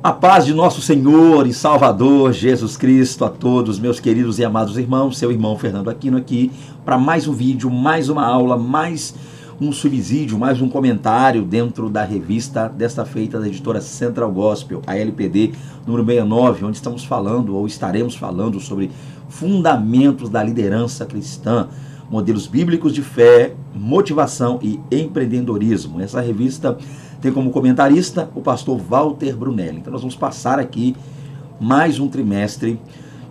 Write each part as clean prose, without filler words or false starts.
A paz de nosso Senhor e Salvador Jesus Cristo a todos, meus queridos e amados irmãos, seu irmão Fernando Aquino aqui, para mais um vídeo, mais uma aula, mais um subsídio, mais um comentário dentro da revista desta feita da editora Central Gospel, a LPD número 69, onde estamos falando, ou estaremos falando sobre fundamentos da liderança cristã, modelos bíblicos de fé, motivação e empreendedorismo. Essa revista tem como comentarista o pastor Walter Brunelli. Então nós vamos passar aqui mais um trimestre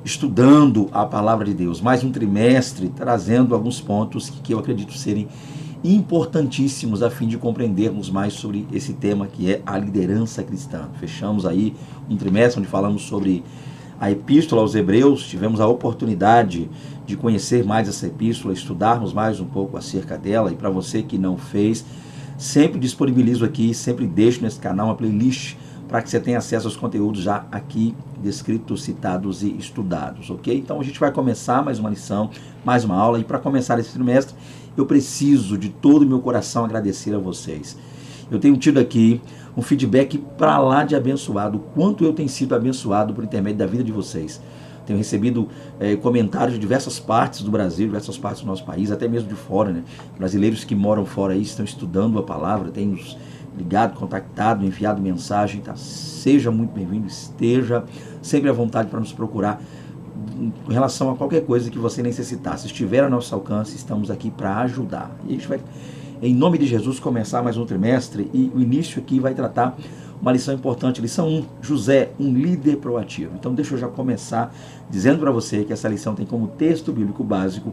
estudando a palavra de Deus, mais um trimestre trazendo alguns pontos que eu acredito serem importantíssimos a fim de compreendermos mais sobre esse tema que é a liderança cristã. Fechamos aí um trimestre onde falamos sobre a Epístola aos Hebreus, tivemos a oportunidade de conhecer mais essa epístola, estudarmos mais um pouco acerca dela, e para você que não fez, sempre disponibilizo aqui, sempre deixo nesse canal uma playlist para que você tenha acesso aos conteúdos já aqui descritos, citados e estudados, ok? Então a gente vai começar mais uma lição, mais uma aula, e para começar esse trimestre, eu preciso de todo o meu coração agradecer a vocês. Eu tenho tido aqui um feedback para lá de abençoado, o quanto eu tenho sido abençoado por intermédio da vida de vocês. Tenho recebido comentários de diversas partes do Brasil, diversas partes do nosso país, até mesmo de fora, né? Brasileiros que moram fora aí, estão estudando a palavra, têm nos ligado, contactado, enviado mensagem, tá? Seja muito bem-vindo, esteja sempre à vontade para nos procurar em relação a qualquer coisa que você necessitar. Se estiver ao nosso alcance, estamos aqui para ajudar. E a gente vai, em nome de Jesus, começar mais um trimestre, e o início aqui vai tratar uma lição importante, lição 1, José, um líder proativo. Então deixa eu já começar dizendo para você que essa lição tem como texto bíblico básico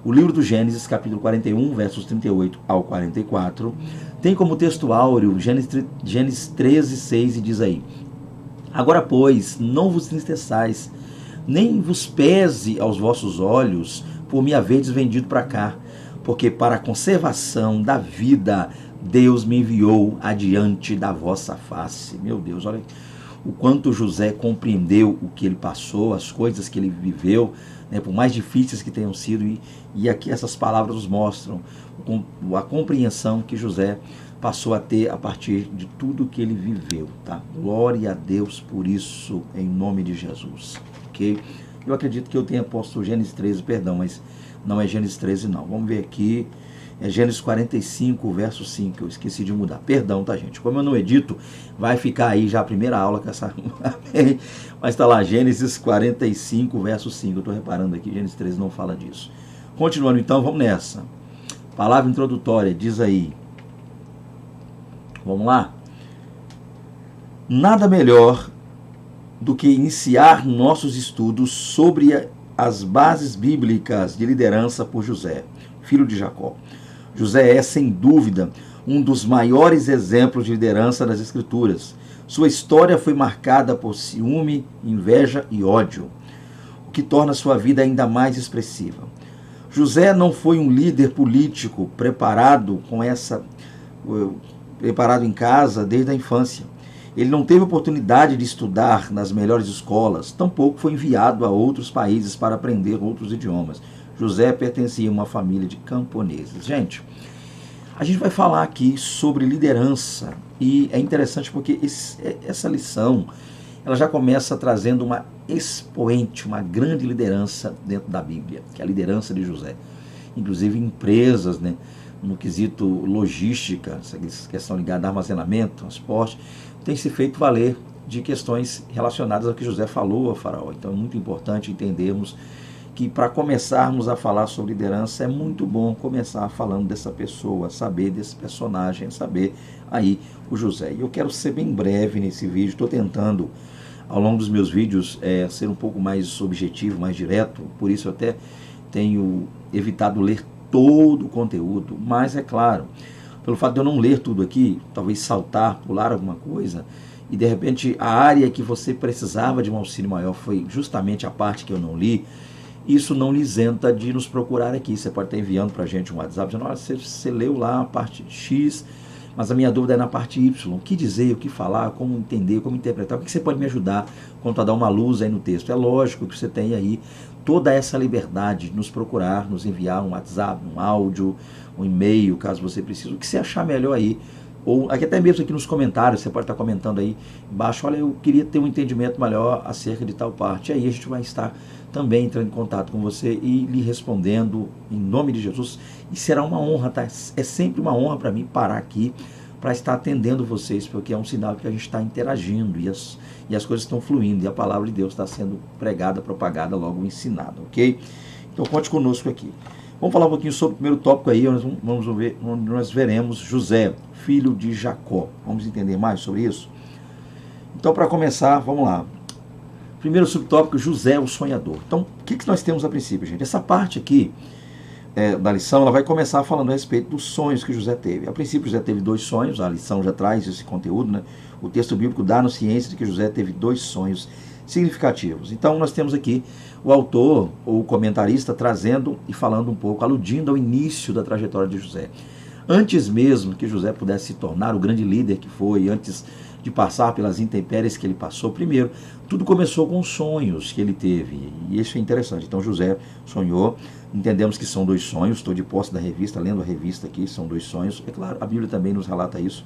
o livro do Gênesis, capítulo 41, versos 38 ao 44, tem como texto áureo Gênesis 13, 6, e diz aí: agora, pois, não vos entristeçais, nem vos pese aos vossos olhos por me haverdes vendido para cá, porque para a conservação da vida Deus me enviou adiante da vossa face. Meu Deus, olha o quanto José compreendeu o que ele passou, as coisas que ele viveu, né, por mais difíceis que tenham sido, e aqui essas palavras nos mostram a compreensão que José passou a ter a partir de tudo que ele viveu, tá? Glória a Deus por isso, em nome de Jesus, ok? Eu acredito que eu tenha posto Gênesis 13, perdão, mas não é Gênesis 13 não. Vamos ver aqui, é Gênesis 45, verso 5, eu esqueci de mudar. Perdão, tá, gente? Como eu não edito, vai ficar aí já a primeira aula com essa... Mas está lá, Gênesis 45, verso 5. Eu estou reparando aqui, Gênesis 13 não fala disso. Continuando então, vamos nessa. Palavra introdutória, diz aí. Vamos lá? Nada melhor do que iniciar nossos estudos sobre as bases bíblicas de liderança por José, filho de Jacó. José é, sem dúvida, um dos maiores exemplos de liderança das Escrituras. Sua história foi marcada por ciúme, inveja e ódio, o que torna sua vida ainda mais expressiva. José não foi um líder político preparado em casa desde a infância. Ele não teve oportunidade de estudar nas melhores escolas, tampouco foi enviado a outros países para aprender outros idiomas. José pertencia a uma família de camponeses. Gente, a gente vai falar aqui sobre liderança, e é interessante porque essa lição ela já começa trazendo uma expoente, uma grande liderança dentro da Bíblia, que é a liderança de José. Inclusive empresas, né, no quesito logística, essa questão ligada a armazenamento, transporte, tem se feito valer de questões relacionadas ao que José falou a Faraó. Então é muito importante entendermos que para começarmos a falar sobre liderança é muito bom começar falando dessa pessoa, saber desse personagem, saber aí o José. E eu quero ser bem breve nesse vídeo, estou tentando ao longo dos meus vídeos ser um pouco mais objetivo, mais direto, por isso eu até tenho evitado ler todo o conteúdo, mas é claro, pelo fato de eu não ler tudo aqui, talvez saltar, pular alguma coisa, e de repente a área que você precisava de um auxílio maior foi justamente a parte que eu não li, isso não lhe isenta de nos procurar aqui. Você pode estar enviando para a gente um WhatsApp, dizendo: olha, você leu lá a parte X, mas a minha dúvida é na parte Y. O que dizer, o que falar, como entender, como interpretar, o que você pode me ajudar quanto a dar uma luz aí no texto? É lógico que você tem aí toda essa liberdade de nos procurar, nos enviar um WhatsApp, um áudio, um e-mail, caso você precise, o que você achar melhor aí, ou aqui até mesmo aqui nos comentários, você pode estar comentando aí embaixo, olha, eu queria ter um entendimento melhor acerca de tal parte. Aí a gente vai estar também entrando em contato com você e lhe respondendo em nome de Jesus. E será uma honra, tá? É sempre uma honra para mim parar aqui para estar atendendo vocês, porque é um sinal que a gente está interagindo e as coisas estão fluindo e a palavra de Deus está sendo pregada, propagada, logo ensinada, ok? Então conte conosco aqui. Vamos falar um pouquinho sobre o primeiro tópico aí, onde nós veremos José, filho de Jacó. Vamos entender mais sobre isso? Então, para começar, vamos lá. Primeiro subtópico, José, o sonhador. Então, o que nós temos a princípio, gente? Essa parte aqui da lição, ela vai começar falando a respeito dos sonhos que José teve. A princípio, José teve 2 sonhos, a lição já traz esse conteúdo, né? O texto bíblico dá-nos ciência de que José teve 2 sonhos significativos. Então, nós temos aqui o autor ou o comentarista trazendo e falando um pouco, aludindo ao início da trajetória de José. Antes mesmo que José pudesse se tornar o grande líder que foi, antes de passar pelas intempéries que ele passou, primeiro, tudo começou com sonhos que ele teve, e isso é interessante. Então José sonhou, entendemos que são 2 sonhos, estou de posse da revista, lendo a revista aqui, são 2 sonhos, é claro, a Bíblia também nos relata isso,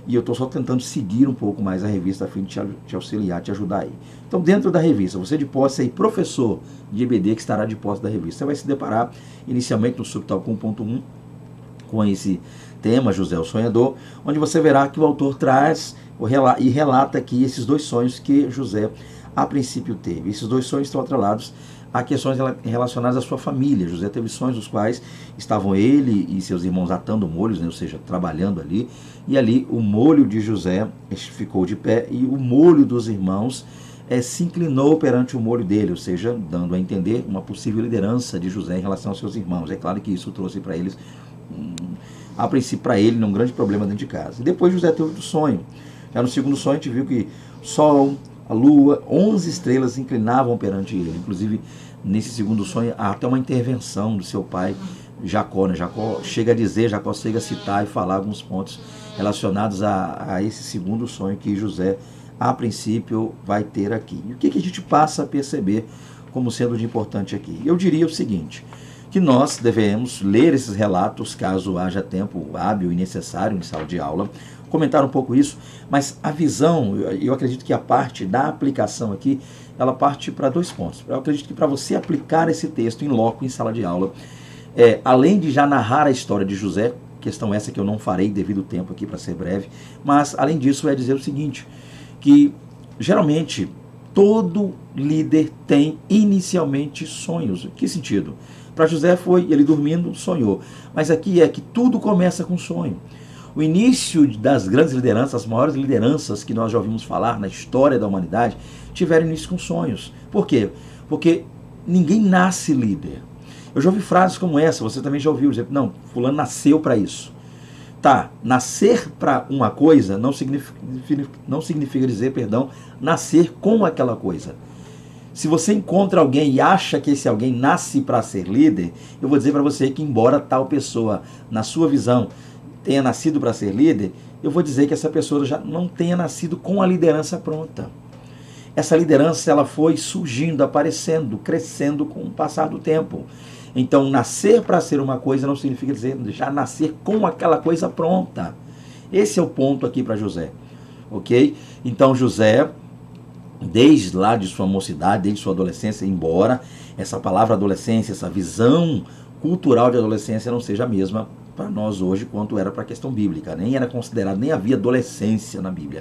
e eu estou só tentando seguir um pouco mais a revista a fim de te auxiliar, te ajudar aí. Então, dentro da revista, você de posse aí, professor de EBD que estará de posse da revista, você vai se deparar inicialmente no subtópico 1.1 com esse tema, José o Sonhador, onde você verá que o autor traz e relata aqui esses 2 sonhos que José a princípio teve. Esses 2 sonhos estão atrelados a questões relacionadas à sua família. José teve sonhos dos quais estavam ele e seus irmãos atando molhos, né, ou seja, trabalhando ali, e ali o molho de José ficou de pé e o molho dos irmãos se inclinou perante o molho dele, ou seja, dando a entender uma possível liderança de José em relação aos seus irmãos. É claro que isso trouxe para eles, a princípio para ele, um grande problema dentro de casa. E depois José teve outro sonho. Já no segundo sonho a gente viu que sol, a lua, 11 estrelas inclinavam perante ele. Inclusive, nesse segundo sonho, há até uma intervenção do seu pai, Jacó. Né? Jacó chega a citar e falar alguns pontos relacionados a esse segundo sonho que José, a princípio, vai ter aqui. E o que a gente passa a perceber como sendo de importante aqui? Eu diria o seguinte, que nós devemos ler esses relatos, caso haja tempo hábil e necessário em sala de aula, comentar um pouco isso, mas a visão, eu acredito que a parte da aplicação aqui, ela parte para 2 pontos. Eu acredito que para você aplicar esse texto em loco, em sala de aula, além de já narrar a história de José, questão essa que eu não farei devido ao tempo aqui para ser breve, mas além disso é dizer o seguinte, que geralmente todo líder tem inicialmente sonhos. Que sentido? Para José foi ele dormindo, sonhou, mas aqui é que tudo começa com sonho. O início das grandes lideranças, as maiores lideranças que nós já ouvimos falar na história da humanidade, tiveram início com sonhos. Por quê? Porque ninguém nasce líder. Eu já ouvi frases como essa, você também já ouviu, dizer, não, fulano nasceu para isso. Tá, nascer para uma coisa não significa dizer, nascer com aquela coisa. Se você encontra alguém e acha que esse alguém nasce para ser líder, eu vou dizer para você que embora tal pessoa, na sua visão, tenha nascido para ser líder, eu vou dizer que essa pessoa já não tenha nascido com a liderança pronta. Essa liderança ela foi surgindo, aparecendo, crescendo com o passar do tempo. Então, nascer para ser uma coisa não significa dizer já nascer com aquela coisa pronta. Esse é o ponto aqui para José, ok? Então, José, desde lá de sua mocidade, desde sua adolescência, embora essa palavra adolescência, essa visão cultural de adolescência não seja a mesma para nós hoje quanto era para a questão bíblica. Nem era considerado, nem havia adolescência na Bíblia.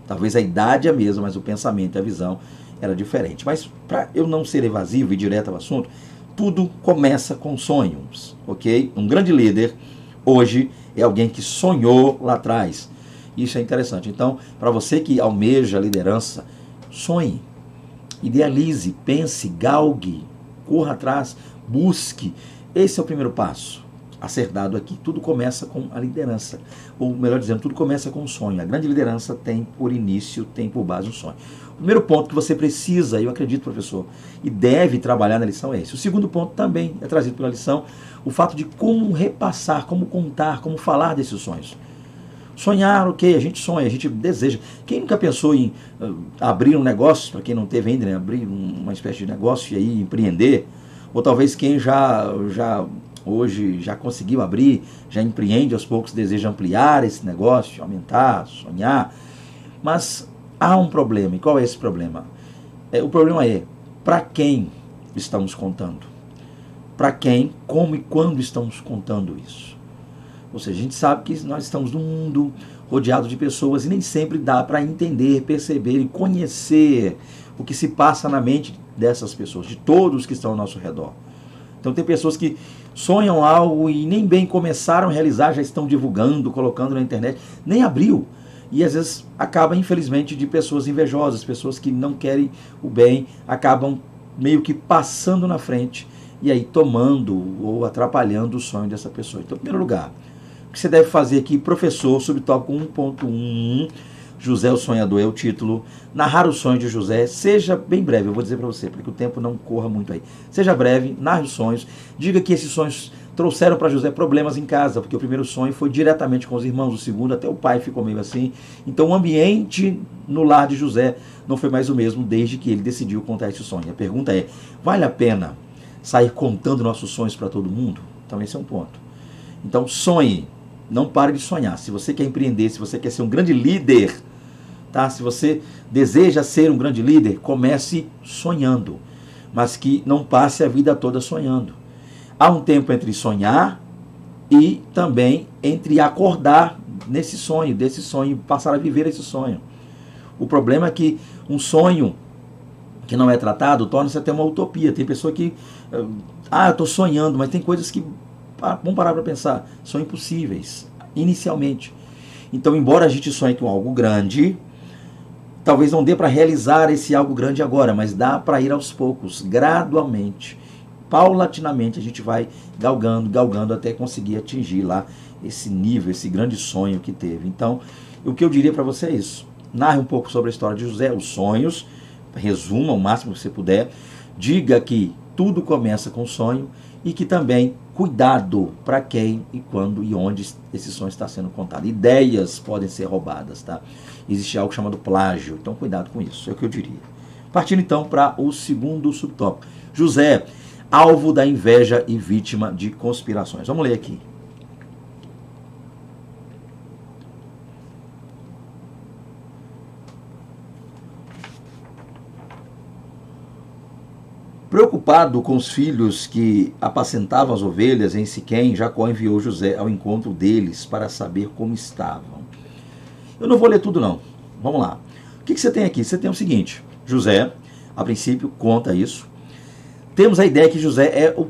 Talvez a idade é a mesma, mas o pensamento e a visão era diferente. Mas para eu não ser evasivo e direto ao assunto, tudo começa com sonhos, ok? Um grande líder hoje é alguém que sonhou lá atrás. Isso é interessante. Então, para você que almeja a liderança, sonhe, idealize, pense, galgue, corra atrás, busque. Esse é o primeiro passo a ser dado aqui. Tudo começa com a liderança, ou melhor dizendo, tudo começa com um sonho. A grande liderança tem por início, tem por base um sonho. O primeiro ponto que você precisa, eu acredito, professor, e deve trabalhar na lição é esse. O segundo ponto também é trazido pela lição, o fato de como repassar, como contar, como falar desses sonhos. Sonhar, ok, a gente sonha, a gente deseja. Quem nunca pensou em abrir um negócio, para quem não teve ainda, né, abrir uma espécie de negócio e aí empreender, ou talvez quem já hoje já conseguiu abrir, já empreende aos poucos, deseja ampliar esse negócio, aumentar, sonhar, mas há um problema. E qual é esse problema? O problema é, para quem estamos contando? Para quem, como e quando estamos contando isso? Ou seja, a gente sabe que nós estamos num mundo rodeado de pessoas e nem sempre dá para entender, perceber e conhecer o que se passa na mente dessas pessoas, de todos que estão ao nosso redor. Então tem pessoas que sonham algo e nem bem começaram a realizar, já estão divulgando, colocando na internet, nem abriu. E às vezes acaba, infelizmente, de pessoas invejosas, pessoas que não querem o bem, acabam meio que passando na frente e aí tomando ou atrapalhando o sonho dessa pessoa. Então, em primeiro lugar, o que você deve fazer aqui, professor, subtópico 1.1, José o Sonhador é o título, narrar o sonho de José, seja bem breve, eu vou dizer para você, para que o tempo não corra muito aí. Seja breve, narre os sonhos, diga que esses sonhos trouxeram para José problemas em casa, porque o primeiro sonho foi diretamente com os irmãos, o segundo até o pai ficou meio assim. Então o ambiente no lar de José não foi mais o mesmo desde que ele decidiu contar esse sonho. A pergunta é, vale a pena sair contando nossos sonhos para todo mundo? Então esse é um ponto. Então sonhe, não pare de sonhar. Se você quer empreender, se você quer ser um grande líder, tá? Se você deseja ser um grande líder, comece sonhando, mas que não passe a vida toda sonhando. Há um tempo entre sonhar e também entre acordar nesse sonho, desse sonho, passar a viver esse sonho. O problema é que um sonho que não é tratado torna-se até uma utopia. Tem pessoa que, eu estou sonhando, mas tem coisas que, vamos parar para pensar, são impossíveis, inicialmente. Então, embora a gente sonhe com algo grande, talvez não dê para realizar esse algo grande agora, mas dá para ir aos poucos, gradualmente. Paulatinamente a gente vai galgando até conseguir atingir lá esse nível, esse grande sonho que teve. Então, o que eu diria para você é isso. Narre um pouco sobre a história de José, os sonhos, resuma o máximo que você puder, diga que tudo começa com sonho e que também cuidado para quem e quando e onde esse sonho está sendo contado. Ideias podem ser roubadas, tá? Existe algo chamado plágio, então cuidado com isso, é o que eu diria. Partindo então para o segundo subtópico. José, alvo da inveja e vítima de conspirações. Vamos ler aqui. Preocupado com os filhos que apacentavam as ovelhas em Siquém, Jacó enviou José ao encontro deles para saber como estavam. Eu não vou ler tudo não, vamos lá. O que você tem aqui? Você tem o seguinte, José, a princípio, conta isso. Temos a ideia que José é o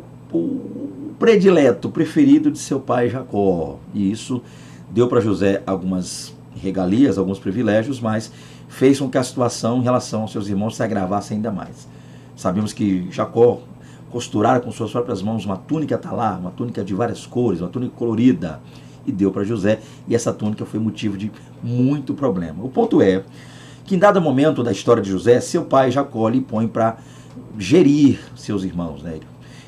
predileto, o preferido de seu pai Jacó. E isso deu para José algumas regalias, alguns privilégios, mas fez com que a situação em relação aos seus irmãos se agravasse ainda mais. Sabemos que Jacó costurara com suas próprias mãos uma túnica talar, uma túnica de várias cores, uma túnica colorida, e deu para José, e essa túnica foi motivo de muito problema. O ponto é que em dado momento da história de José, seu pai Jacó lhe põe para gerir seus irmãos, né?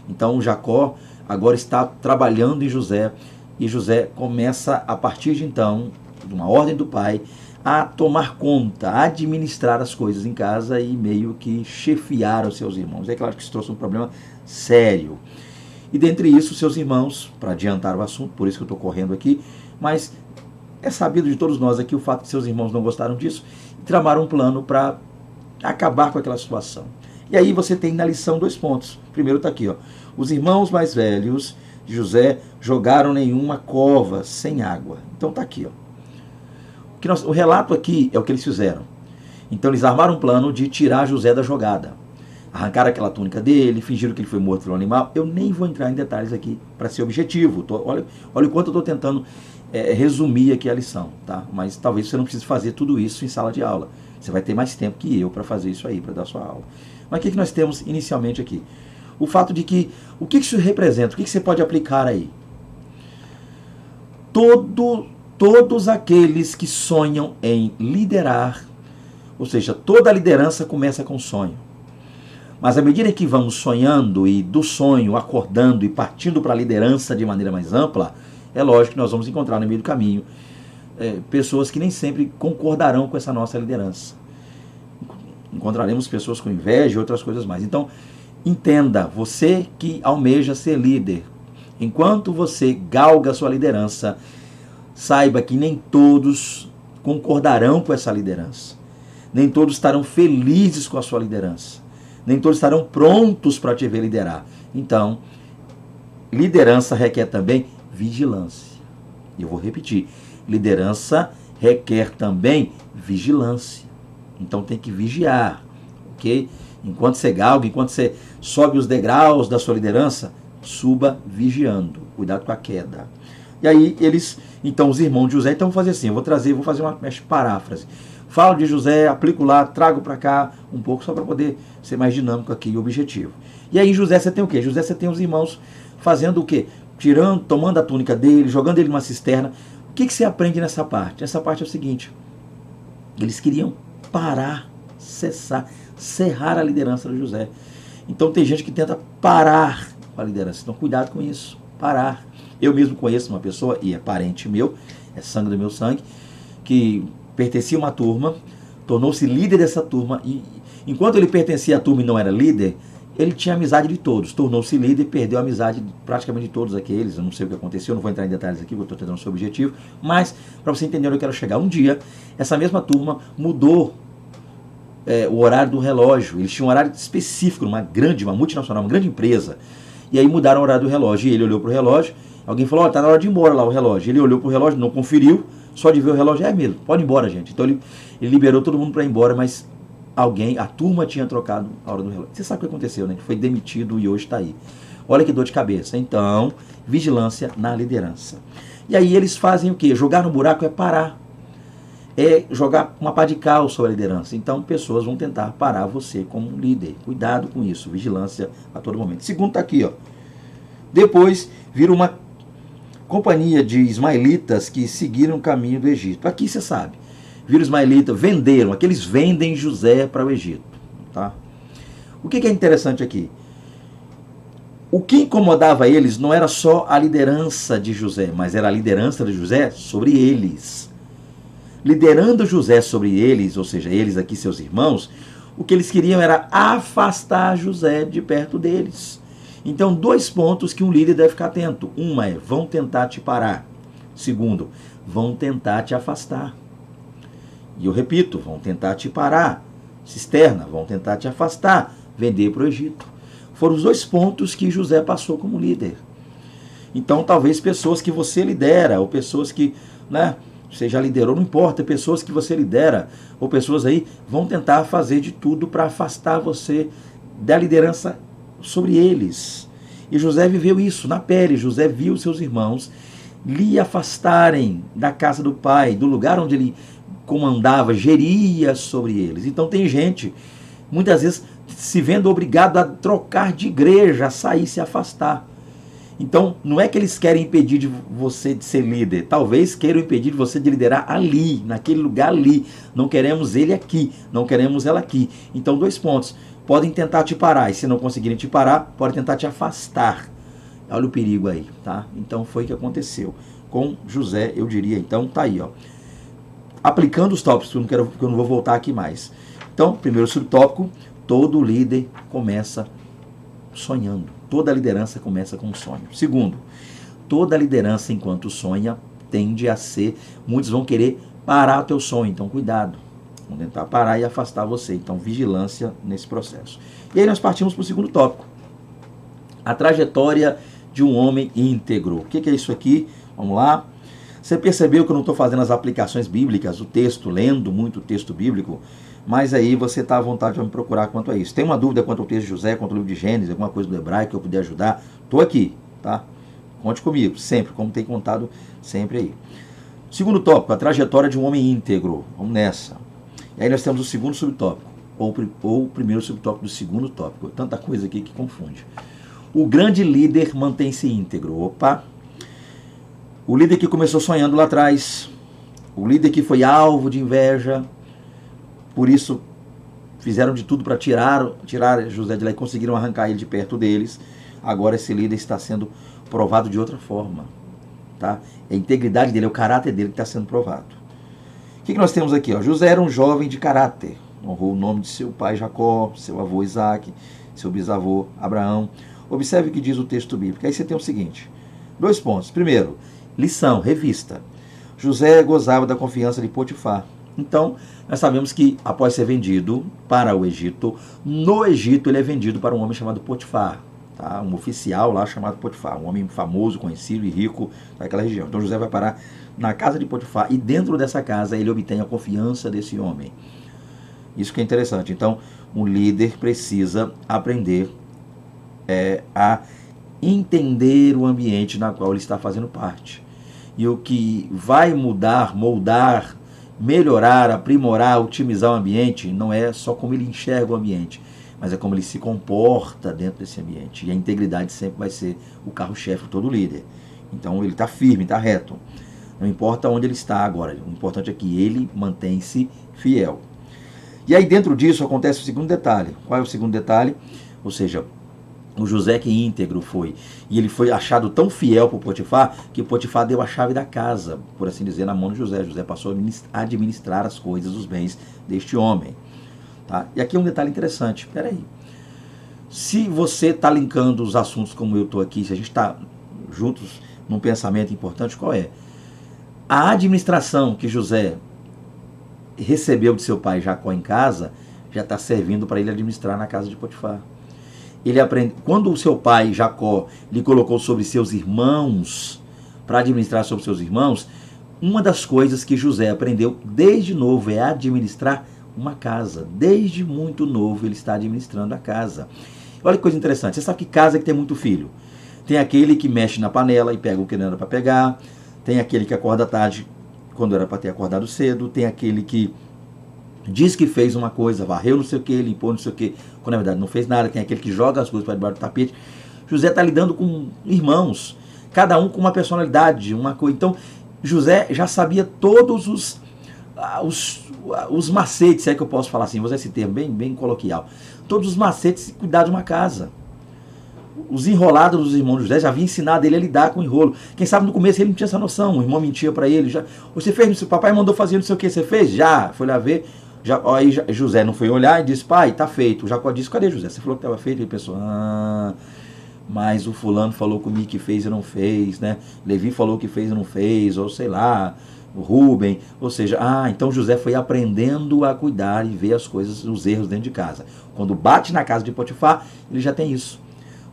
Então Jacó agora está trabalhando em José, e José começa a partir de então, de uma ordem do pai, a tomar conta, a administrar as coisas em casa e meio que chefiar os seus irmãos. É claro que isso trouxe um problema sério. E dentre isso, seus irmãos, para adiantar o assunto, por isso que eu estou correndo aqui, mas é sabido de todos nós aqui o fato de seus irmãos não gostaram disso e tramaram um plano para acabar com aquela situação. E aí você tem na lição 2 pontos. Primeiro está aqui, ó. Os irmãos mais velhos de José jogaram em uma cova sem água. Então está aqui, ó. O relato aqui é o que eles fizeram. Então eles armaram um plano de tirar José da jogada. Arrancaram aquela túnica dele, fingiram que ele foi morto pelo animal. Eu nem vou entrar em detalhes aqui para ser objetivo. Olha o quanto eu estou tentando resumir aqui a lição, tá? Mas talvez você não precise fazer tudo isso em sala de aula. Você vai ter mais tempo que eu para fazer isso aí, para dar sua aula. Mas o que nós temos inicialmente aqui? O fato de que, o que isso representa? O que você pode aplicar aí? Todos aqueles que sonham em liderar, ou seja, toda a liderança começa com sonho. Mas à medida que vamos sonhando e do sonho acordando e partindo para a liderança de maneira mais ampla, é lógico que nós vamos encontrar no meio do caminho pessoas que nem sempre concordarão com essa nossa liderança. Encontraremos pessoas com inveja e outras coisas mais. Então, entenda, você que almeja ser líder, Enquanto você galga a sua liderança, saiba que nem todos concordarão com essa liderança. Nem todos estarão felizes com a sua liderança. Nem todos estarão prontos para te ver liderar. Então, liderança requer também vigilância. E eu vou repetir. Liderança requer também vigilância. Então tem que vigiar, ok? Enquanto você galga, enquanto você sobe os degraus da sua liderança, suba vigiando. Cuidado com a queda. E aí então os irmãos de José, então vou fazer assim, vou fazer uma paráfrase. Falo de José, aplico lá, trago para cá um pouco, só para poder ser mais dinâmico aqui e objetivo. E aí em José você tem o quê? José você tem os irmãos fazendo o quê? Tomando a túnica dele, jogando ele numa cisterna. O que você aprende nessa parte? Essa parte é o seguinte: eles queriam parar, cessar, cerrar a liderança de José. Então tem gente que tenta parar a liderança. Então cuidado com isso, parar. Eu mesmo conheço uma pessoa, e é parente meu, é sangue do meu sangue, que pertencia a uma turma, tornou-se líder dessa turma, e enquanto ele pertencia à turma e não era líder, ele tinha amizade de todos, tornou-se líder e perdeu a amizade praticamente de todos aqueles. Eu não sei o que aconteceu, não vou entrar em detalhes aqui, porque eu estou tentando o seu objetivo, mas para você entender onde eu quero chegar, um dia, essa mesma turma mudou o horário do relógio. Eles tinham um horário específico, uma multinacional, uma grande empresa, e aí mudaram o horário do relógio, e ele olhou para o relóio, alguém falou, está na hora de ir embora lá o relógio. Ele olhou para o relógio, não conferiu, só de ver o relógio, é mesmo, pode ir embora, gente. Então ele liberou todo mundo para ir embora, mas a turma tinha trocado a hora do relógio. Você sabe o que aconteceu, né? Ele foi demitido e hoje está aí. Olha que dor de cabeça. Então, vigilância na liderança. E aí eles fazem o quê? Jogar no buraco é parar. É jogar uma pá de cal sobre a liderança. Então, pessoas vão tentar parar você como líder. Cuidado com isso, vigilância a todo momento. Segundo está aqui, ó. Depois, vira uma companhia de ismaelitas que seguiram o caminho do Egito. Aqui você sabe. Viram ismaelitas, venderam, aqueles vendem José para o Egito. Tá? O que é interessante aqui? O que incomodava eles não era só a liderança de José, mas era a liderança de José sobre eles. Liderando José sobre eles, ou seja, eles aqui, seus irmãos, o que eles queriam era afastar José de perto deles. Então, 2 pontos que um líder deve ficar atento. Uma é, vão tentar te parar. Segundo, vão tentar te afastar. E eu repito, vão tentar te parar. Cisterna, vão tentar te afastar. Vender para o Egito. Foram os 2 pontos que José passou como líder. Então, talvez pessoas que você lidera, ou pessoas que, você já liderou, não importa, pessoas que você lidera, ou pessoas aí, vão tentar fazer de tudo para afastar você da liderança sobre eles. E José viveu isso na pele. José viu seus irmãos lhe afastarem da casa do pai, do lugar onde ele comandava, geria sobre eles. Então tem gente, muitas vezes, se vendo obrigado a trocar de igreja, a sair, se afastar. Então, não é que eles querem impedir de você de ser líder. Talvez queiram impedir de você de liderar ali, naquele lugar ali. Não queremos ele aqui, não queremos ela aqui. Então, 2 pontos. Podem tentar te parar, e se não conseguirem te parar, podem tentar te afastar. Olha o perigo aí, tá? Então, foi o que aconteceu com José, eu diria. Então, tá aí, ó. Aplicando os tópicos, que eu não vou voltar aqui mais. Então, primeiro subtópico, todo líder começa sonhando. Toda liderança começa com um sonho. Segundo, toda liderança enquanto sonha tende a ser, muitos vão querer parar o teu sonho, então cuidado. Vão tentar parar e afastar você. Então, vigilância nesse processo. E aí nós partimos para o segundo tópico. A trajetória de um homem íntegro. O que é isso aqui? Vamos lá. Você percebeu que eu não estou fazendo as aplicações bíblicas, o texto, lendo muito o texto bíblico, mas aí você está à vontade de me procurar quanto a isso. Tem uma dúvida quanto ao texto de José, quanto ao livro de Gênesis, alguma coisa do hebraico que eu puder ajudar? Estou aqui, tá? Conte comigo, sempre, como tem contado sempre aí. Segundo tópico, a trajetória de um homem íntegro. Vamos nessa. E aí nós temos o segundo subtópico, ou o primeiro subtópico do segundo tópico. Tanta coisa aqui que confunde. O grande líder mantém-se íntegro. Opa! O líder que começou sonhando lá atrás, o líder que foi alvo de inveja, por isso fizeram de tudo para tirar José de lá e conseguiram arrancar ele de perto deles. Agora esse líder está sendo provado de outra forma. Tá? É a integridade dele, é o caráter dele que está sendo provado. O que nós temos aqui? Ó? José era um jovem de caráter. Honrou o nome de seu pai Jacó, seu avô Isaac, seu bisavô Abraão. Observe o que diz o texto bíblico. Aí você tem o seguinte. 2 pontos. Primeiro, lição, revista. José gozava da confiança de Potifar. Então, nós sabemos que após ser vendido para o Egito, no Egito ele é vendido para um homem chamado Potifar, tá? Um oficial lá chamado Potifar, um homem famoso, conhecido e rico daquela região. Então José vai parar na casa de Potifar e dentro dessa casa ele obtém a confiança desse homem. Isso que é interessante. Então, um líder precisa aprender a entender o ambiente na qual ele está fazendo parte. E o que vai mudar, moldar, melhorar, aprimorar, otimizar o ambiente, não é só como ele enxerga o ambiente, mas é como ele se comporta dentro desse ambiente. E a integridade sempre vai ser o carro-chefe de todo líder. Então ele está firme, está reto. Não importa onde ele está agora, o importante é que ele mantém-se fiel. E aí dentro disso acontece o segundo detalhe. Qual é o segundo detalhe? Ou seja, o José que íntegro foi, e ele foi achado tão fiel por Potifar, que Potifar deu a chave da casa, por assim dizer, na mão de José. José passou a administrar as coisas, os bens deste homem. Tá? E aqui é um detalhe interessante, peraí. Se você está linkando os assuntos como eu estou aqui, se a gente está juntos num pensamento importante, qual é? A administração que José recebeu de seu pai Jacó em casa, já está servindo para ele administrar na casa de Potifar. Ele aprende, quando o seu pai Jacó lhe colocou sobre seus irmãos, para administrar sobre seus irmãos, uma das coisas que José aprendeu desde novo é administrar uma casa. Desde muito novo ele está administrando a casa. Olha que coisa interessante, você sabe que casa que tem muito filho? Tem aquele que mexe na panela e pega o que não era para pegar, tem aquele que acorda tarde quando era para ter acordado cedo, tem aquele que diz que fez uma coisa, varreu não sei o que, limpou não sei o que, quando na verdade não fez nada. Tem aquele que joga as coisas para debaixo do tapete. José está lidando com irmãos, cada um com uma personalidade, uma coisa. Então, José já sabia todos os macetes, se é que eu posso falar assim, vou usar esse termo bem coloquial, todos os macetes de cuidar de uma casa. Os enrolados dos irmãos de José já havia ensinado ele a lidar com o enrolo. Quem sabe no começo ele não tinha essa noção, o irmão mentia para ele. Já, você fez, o papai mandou fazer não sei o que, você fez? Já, foi lá ver. Aí José não foi olhar e disse, pai, tá feito. O Jacó disse, cadê José? Você falou que estava feito? Ele pensou, mas o fulano falou comigo que fez e não fez, né? Levi falou que fez e não fez, ou sei lá, o Rubem. Ou seja, então José foi aprendendo a cuidar e ver as coisas, os erros dentro de casa. Quando bate na casa de Potifar, ele já tem isso.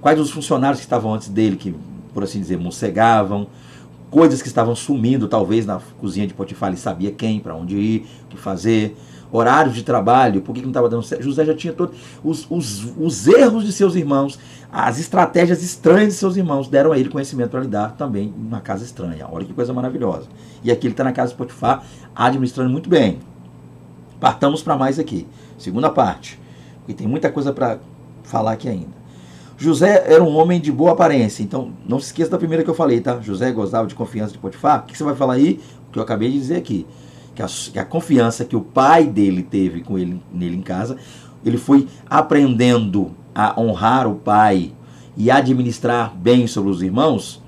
Quais os funcionários que estavam antes dele, que, por assim dizer, morcegavam, coisas que estavam sumindo, talvez na cozinha de Potifar, ele sabia quem, para onde ir, o que fazer, horários de trabalho, por que não estava dando certo. José já tinha todos os erros de seus irmãos, as estratégias estranhas de seus irmãos, deram a ele conhecimento para lidar também numa casa estranha. Olha que coisa maravilhosa. E aqui ele está na casa de Potifar, administrando muito bem. Partamos para mais aqui. Segunda parte, porque tem muita coisa para falar aqui ainda. José era um homem de boa aparência, então não se esqueça da primeira que eu falei, tá? José gozava de confiança de Potifar. O que você vai falar aí? O que eu acabei de dizer aqui. Que a confiança que o pai dele teve com ele, nele em casa, ele foi aprendendo a honrar o pai e administrar bem sobre os irmãos.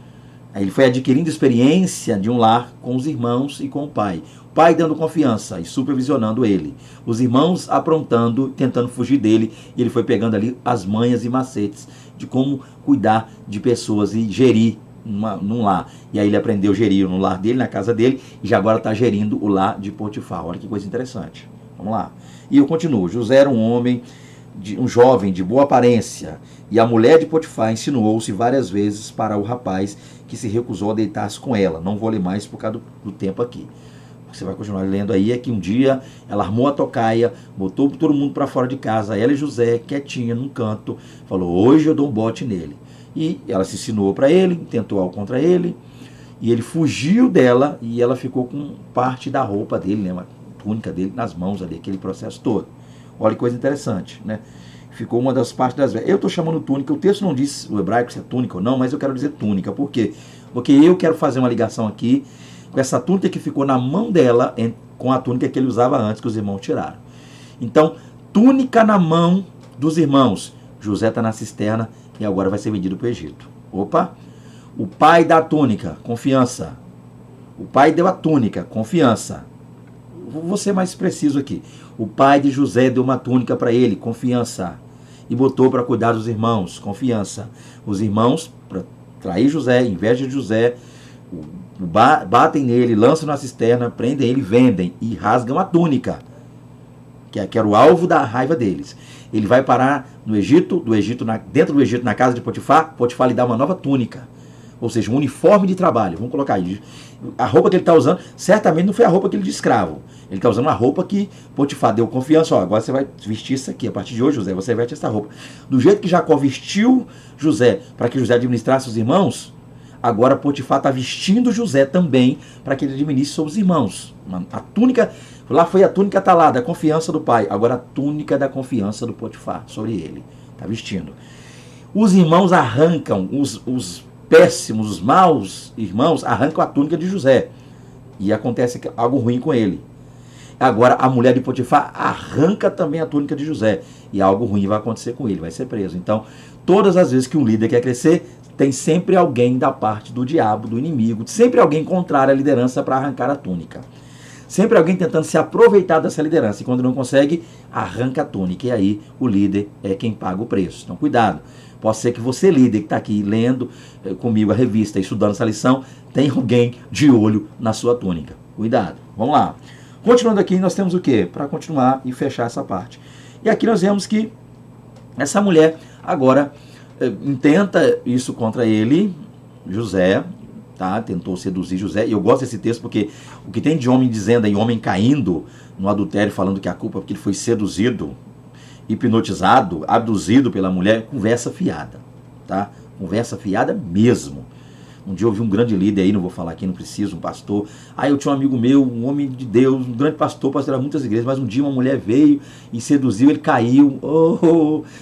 Aí ele foi adquirindo experiência de um lar com os irmãos e com o pai. O pai dando confiança e supervisionando ele. Os irmãos aprontando, tentando fugir dele. E ele foi pegando ali as manhas e macetes de como cuidar de pessoas e gerir num lar. E aí ele aprendeu a gerir no lar dele, na casa dele, e já agora está gerindo o lar de Potifar. Olha que coisa interessante. Vamos lá. E eu continuo. José era um homem, um jovem de boa aparência, e a mulher de Potifar insinuou-se várias vezes para o rapaz, que se recusou a deitar-se com ela. Não vou ler mais por causa do tempo aqui. Você vai continuar lendo aí, é que um dia ela armou a tocaia, botou todo mundo para fora de casa, ela e José, quietinha num canto, falou, hoje eu dou um bote nele. E ela se insinuou para ele, tentou algo contra ele, e ele fugiu dela, e ela ficou com parte da roupa dele, né, uma túnica dele nas mãos ali, aquele processo todo. Olha que coisa interessante, né? Ficou uma das partes das vestes. Eu estou chamando túnica, o texto não diz o hebraico se é túnica ou não, mas eu quero dizer túnica. Por quê? Porque eu quero fazer uma ligação aqui com essa túnica que ficou na mão dela, com a túnica que ele usava antes, que os irmãos tiraram. Então, túnica na mão dos irmãos. José está na cisterna e agora vai ser vendido para o Egito. Opa! O pai dá a túnica, confiança. O pai deu a túnica, confiança. Vou ser mais preciso aqui. O pai de José deu uma túnica para ele, confiança. E botou para cuidar dos irmãos, confiança. Os irmãos, para trair José, inveja de José, batem nele, lançam na cisterna, prendem ele, vendem e rasgam a túnica, que era o alvo da raiva deles. Ele vai parar no Egito, dentro do Egito, na casa de Potifar. Potifar lhe dá uma nova túnica, ou seja, um uniforme de trabalho. Vamos colocar aí. A roupa que ele está usando, certamente não foi a roupa que ele de escravo. Ele está usando uma roupa que Potifar deu confiança. Ó, agora você vai vestir isso aqui. A partir de hoje, José, você veste essa roupa. Do jeito que Jacó vestiu José para que José administrasse os irmãos, agora Potifar está vestindo José também para que ele administre sobre os irmãos. A túnica, lá foi a túnica talada, a confiança do pai. Agora a túnica da confiança do Potifar sobre ele. Está vestindo. Os irmãos arrancam, os péssimos, os maus irmãos arrancam a túnica de José. E acontece algo ruim com ele. Agora a mulher de Potifar arranca também a túnica de José. E algo ruim vai acontecer com ele, vai ser preso. Então, todas as vezes que um líder quer crescer, tem sempre alguém da parte do diabo, do inimigo, sempre alguém contrário à liderança para arrancar a túnica. Sempre alguém tentando se aproveitar dessa liderança. E quando não consegue, arranca a túnica. E aí o líder é quem paga o preço. Então cuidado. Pode ser que você, líder, que está aqui lendo comigo a revista, estudando essa lição, tem alguém de olho na sua túnica. Cuidado. Vamos lá. Continuando aqui, nós temos o quê? Para continuar e fechar essa parte. E aqui nós vemos que essa mulher agora intenta isso contra ele, José, tá? Tentou seduzir José. E eu gosto desse texto porque o que tem de homem dizendo aí, homem caindo no adultério, falando que a culpa é porque ele foi seduzido, hipnotizado, abduzido pela mulher, conversa fiada, tá? Conversa fiada mesmo. Um dia eu vi um grande líder aí, não vou falar aqui, não preciso, um pastor. Aí eu tinha um amigo meu, um homem de Deus, um grande pastor, pastoreava muitas igrejas, mas um dia uma mulher veio e seduziu, ele caiu.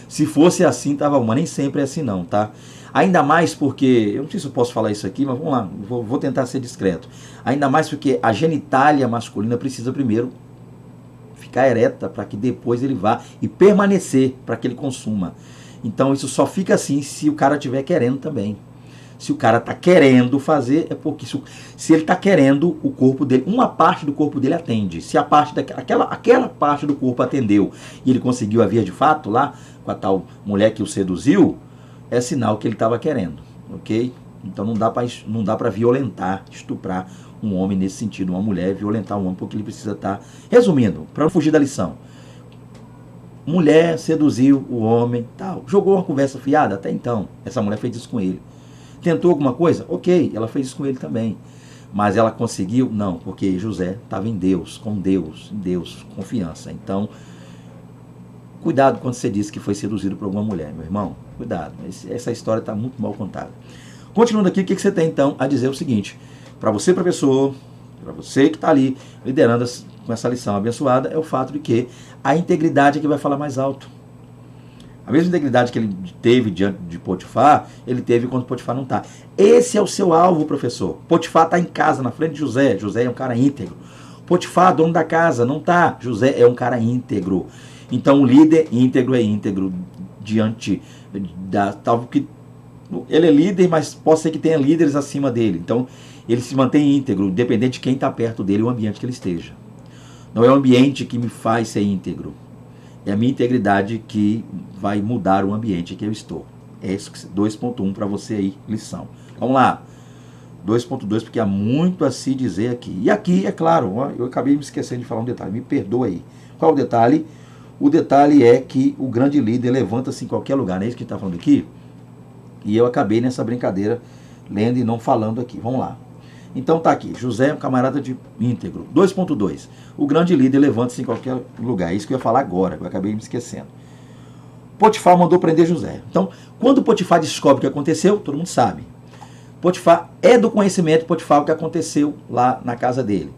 Se fosse assim, tava bom, mas nem sempre é assim não, tá? Ainda mais porque, eu não sei se eu posso falar isso aqui, mas vamos lá, vou tentar ser discreto. Ainda mais porque a genitália masculina precisa primeiro ficar ereta para que depois ele vá e permanecer para que ele consuma. Então isso só fica assim se o cara estiver querendo também. Se o cara está querendo fazer, é porque se ele está querendo, o corpo dele, uma parte do corpo dele atende. Se a parte aquela parte do corpo atendeu e ele conseguiu a via de fato lá, com a tal mulher que o seduziu, é sinal que ele estava querendo, ok? Então não dá para violentar, estuprar um homem nesse sentido, uma mulher violentar um homem, porque ele precisa estar... Resumindo, para não fugir da lição, mulher seduziu o homem, tal, jogou uma conversa fiada, até então, essa mulher fez isso com ele. Tentou alguma coisa? Ok, ela fez isso com ele também. Mas ela conseguiu? Não, porque José estava em Deus, com Deus, em Deus, confiança. Então, cuidado quando você diz que foi seduzido por alguma mulher, meu irmão. Cuidado, essa história está muito mal contada. Continuando aqui, o que você tem então a dizer? O seguinte, para você, professor, para você que está ali liderando com essa lição abençoada, é o fato de que a integridade é que vai falar mais alto. A mesma integridade que ele teve diante de Potifar, ele teve quando Potifar não está. Esse é o seu alvo, professor. Potifar está em casa, na frente de José. José é um cara íntegro. Potifar, dono da casa, não está. José é um cara íntegro. Então, o líder íntegro é íntegro diante da... Tal que ele é líder, mas pode ser que tenha líderes acima dele. Então, ele se mantém íntegro, independente de quem está perto dele, o ambiente que ele esteja. Não é o ambiente que me faz ser íntegro. É a minha integridade que vai mudar o ambiente que eu estou. É isso, 2.1 para você aí, lição. Vamos lá. 2.2, porque há muito a se dizer aqui. E aqui, é claro, eu acabei me esquecendo de falar um detalhe. Me perdoa aí. Qual o detalhe? O detalhe é que o grande líder levanta-se em qualquer lugar. Não é isso que está falando aqui? E eu acabei nessa brincadeira, lendo e não falando aqui. Vamos lá. Então tá aqui, José é um camarada de íntegro. 2.2, o grande líder levanta-se em qualquer lugar. É isso que eu ia falar agora, que eu acabei me esquecendo. Potifar mandou prender José. Então, quando Potifar descobre o que aconteceu, todo mundo sabe. Potifar é do conhecimento de Potifar o que aconteceu lá na casa dele.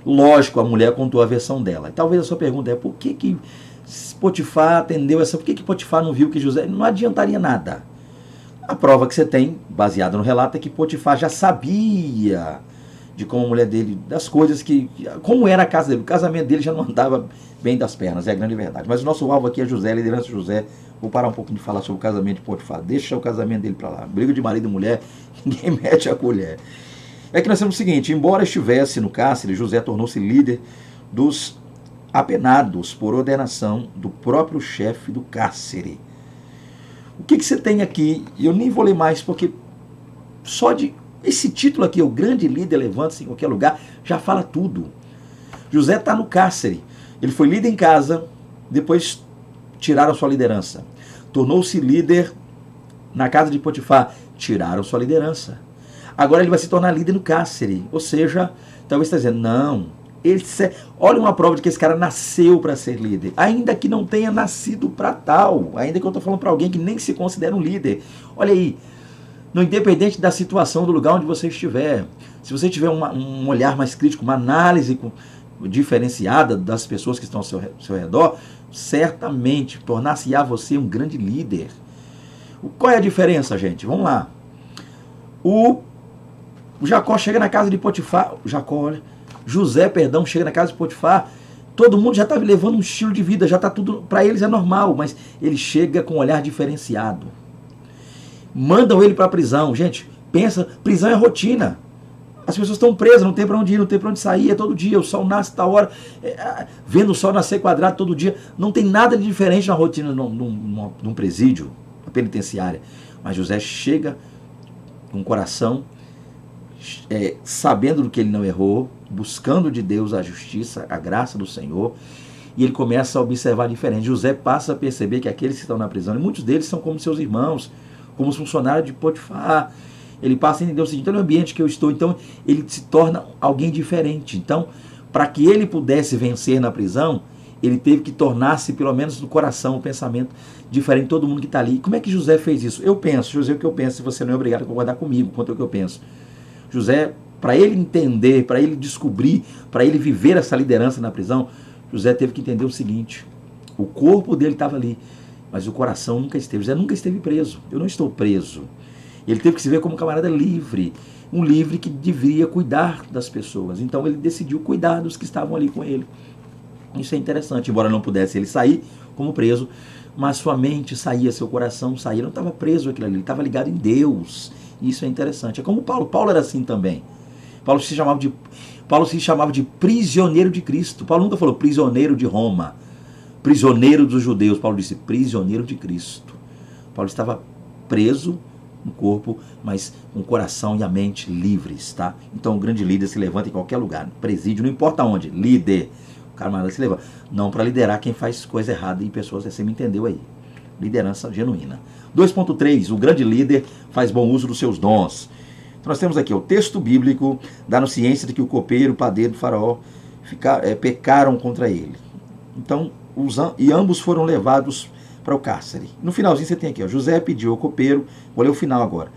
Lógico, a mulher contou a versão dela. E talvez a sua pergunta é, por que Potifar atendeu essa... Por que Potifar não viu que José... Não adiantaria nada. A prova que você tem, baseada no relato, é que Potifar já sabia de como a mulher dele, das coisas que... Como era a casa dele. O casamento dele já não andava bem das pernas, é a grande verdade. Mas o nosso alvo aqui é José, a liderança de José. Vou parar um pouquinho de falar sobre o casamento de Potifar. Deixa o casamento dele para lá. Briga de marido e mulher, ninguém mete a colher. É que nós temos o seguinte, embora estivesse no cárcere, José tornou-se líder dos apenados por ordenação do próprio chefe do cárcere. O que você tem aqui? Eu nem vou ler mais porque só de esse título aqui, o grande líder levanta-se em qualquer lugar, já fala tudo. José está no cárcere. Ele foi líder em casa, depois tiraram sua liderança. Tornou-se líder na casa de Potifar, tiraram sua liderança. Agora ele vai se tornar líder no cárcere. Ou seja, talvez está dizendo, não, olha uma prova de que esse cara nasceu para ser líder, ainda que não tenha nascido para tal, ainda que eu estou falando para alguém que nem se considera um líder. Olha aí, no independente da situação, do lugar onde você estiver, se você tiver um olhar mais crítico, uma análise diferenciada das pessoas que estão ao seu redor, certamente tornar-se-á você um grande líder. Qual é a diferença, gente? Vamos lá. O Jacó chega na casa de Potifar, José chega na casa de Potifar, todo mundo já está levando um estilo de vida, já está tudo, para eles é normal, mas ele chega com um olhar diferenciado. Mandam ele para a prisão. Gente, pensa, prisão é rotina. As pessoas estão presas, não tem para onde ir, não tem para onde sair, é todo dia, o sol nasce da hora, vendo o sol nascer quadrado todo dia. Não tem nada de diferente na rotina num presídio, na penitenciária. Mas José chega com o coração, sabendo do que ele não errou, buscando de Deus a justiça, a graça do Senhor, e ele começa a observar diferente. José passa a perceber que aqueles que estão na prisão, e muitos deles são como seus irmãos, como os funcionários de Potifar. Ele passa a entender o seguinte, no ambiente que eu estou, então ele se torna alguém diferente. Então, para que ele pudesse vencer na prisão, ele teve que tornar-se, pelo menos no coração, o pensamento diferente de todo mundo que está ali. Como é que José fez isso? Eu penso, José, o que eu penso, se você não é obrigado a concordar comigo quanto ao que eu penso. José, para ele entender, para ele descobrir, para ele viver essa liderança na prisão, José teve que entender o seguinte, o corpo dele estava ali, mas o coração nunca esteve. José nunca esteve preso. Eu não estou preso. Ele teve que se ver como um camarada livre, um livre que deveria cuidar das pessoas. Então ele decidiu cuidar dos que estavam ali com ele. Isso é interessante, embora não pudesse ele sair como preso, mas sua mente saía, seu coração saía, ele não estava preso aquilo ali, ele estava ligado em Deus. Isso é interessante. É como Paulo era assim também. Paulo se chamava de prisioneiro de Cristo. Paulo nunca falou prisioneiro de Roma, prisioneiro dos judeus. Paulo disse prisioneiro de Cristo. Paulo estava preso no corpo, mas com o coração e a mente livres, tá? Então o grande líder se levanta em qualquer lugar, presídio, não importa onde, líder, o camarada se levanta, não para liderar quem faz coisa errada e pessoas, você me entendeu aí, liderança genuína. 2.3, o grande líder faz bom uso dos seus dons. Então nós temos aqui o texto bíblico, dando ciência de que o copeiro, o padeiro do faraó pecaram contra ele. Então, ambos foram levados para o cárcere. No finalzinho você tem aqui, José pediu ao copeiro, vou ler o final agora,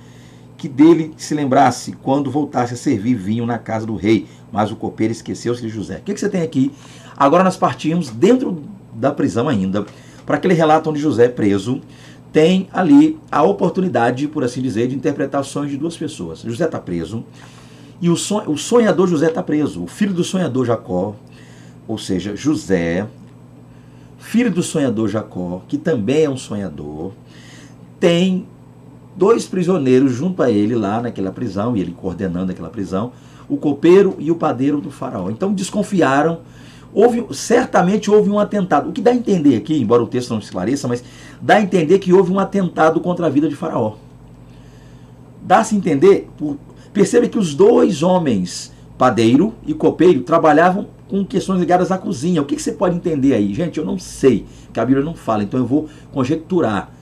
que dele se lembrasse quando voltasse a servir vinho na casa do rei, mas o copeiro esqueceu-se de José. O que você tem aqui? Agora nós partimos dentro da prisão ainda, para aquele relato onde José é preso, tem ali a oportunidade, por assim dizer, de interpretar os sonhos de duas pessoas. José está preso, e o sonhador José está preso, o filho do sonhador Jacó, ou seja, José, filho do sonhador Jacó, que também é um sonhador, tem dois prisioneiros junto a ele lá naquela prisão, e ele coordenando aquela prisão, o copeiro e o padeiro do faraó. Então desconfiaram, certamente houve um atentado. O que dá a entender aqui, embora o texto não esclareça, mas dá a entender que houve um atentado contra a vida de Faraó. Dá-se a entender, perceba que os dois homens, padeiro e copeiro, trabalhavam com questões ligadas à cozinha. O que você pode entender aí? Gente, eu não sei, porque a Bíblia não fala, então eu vou conjecturar.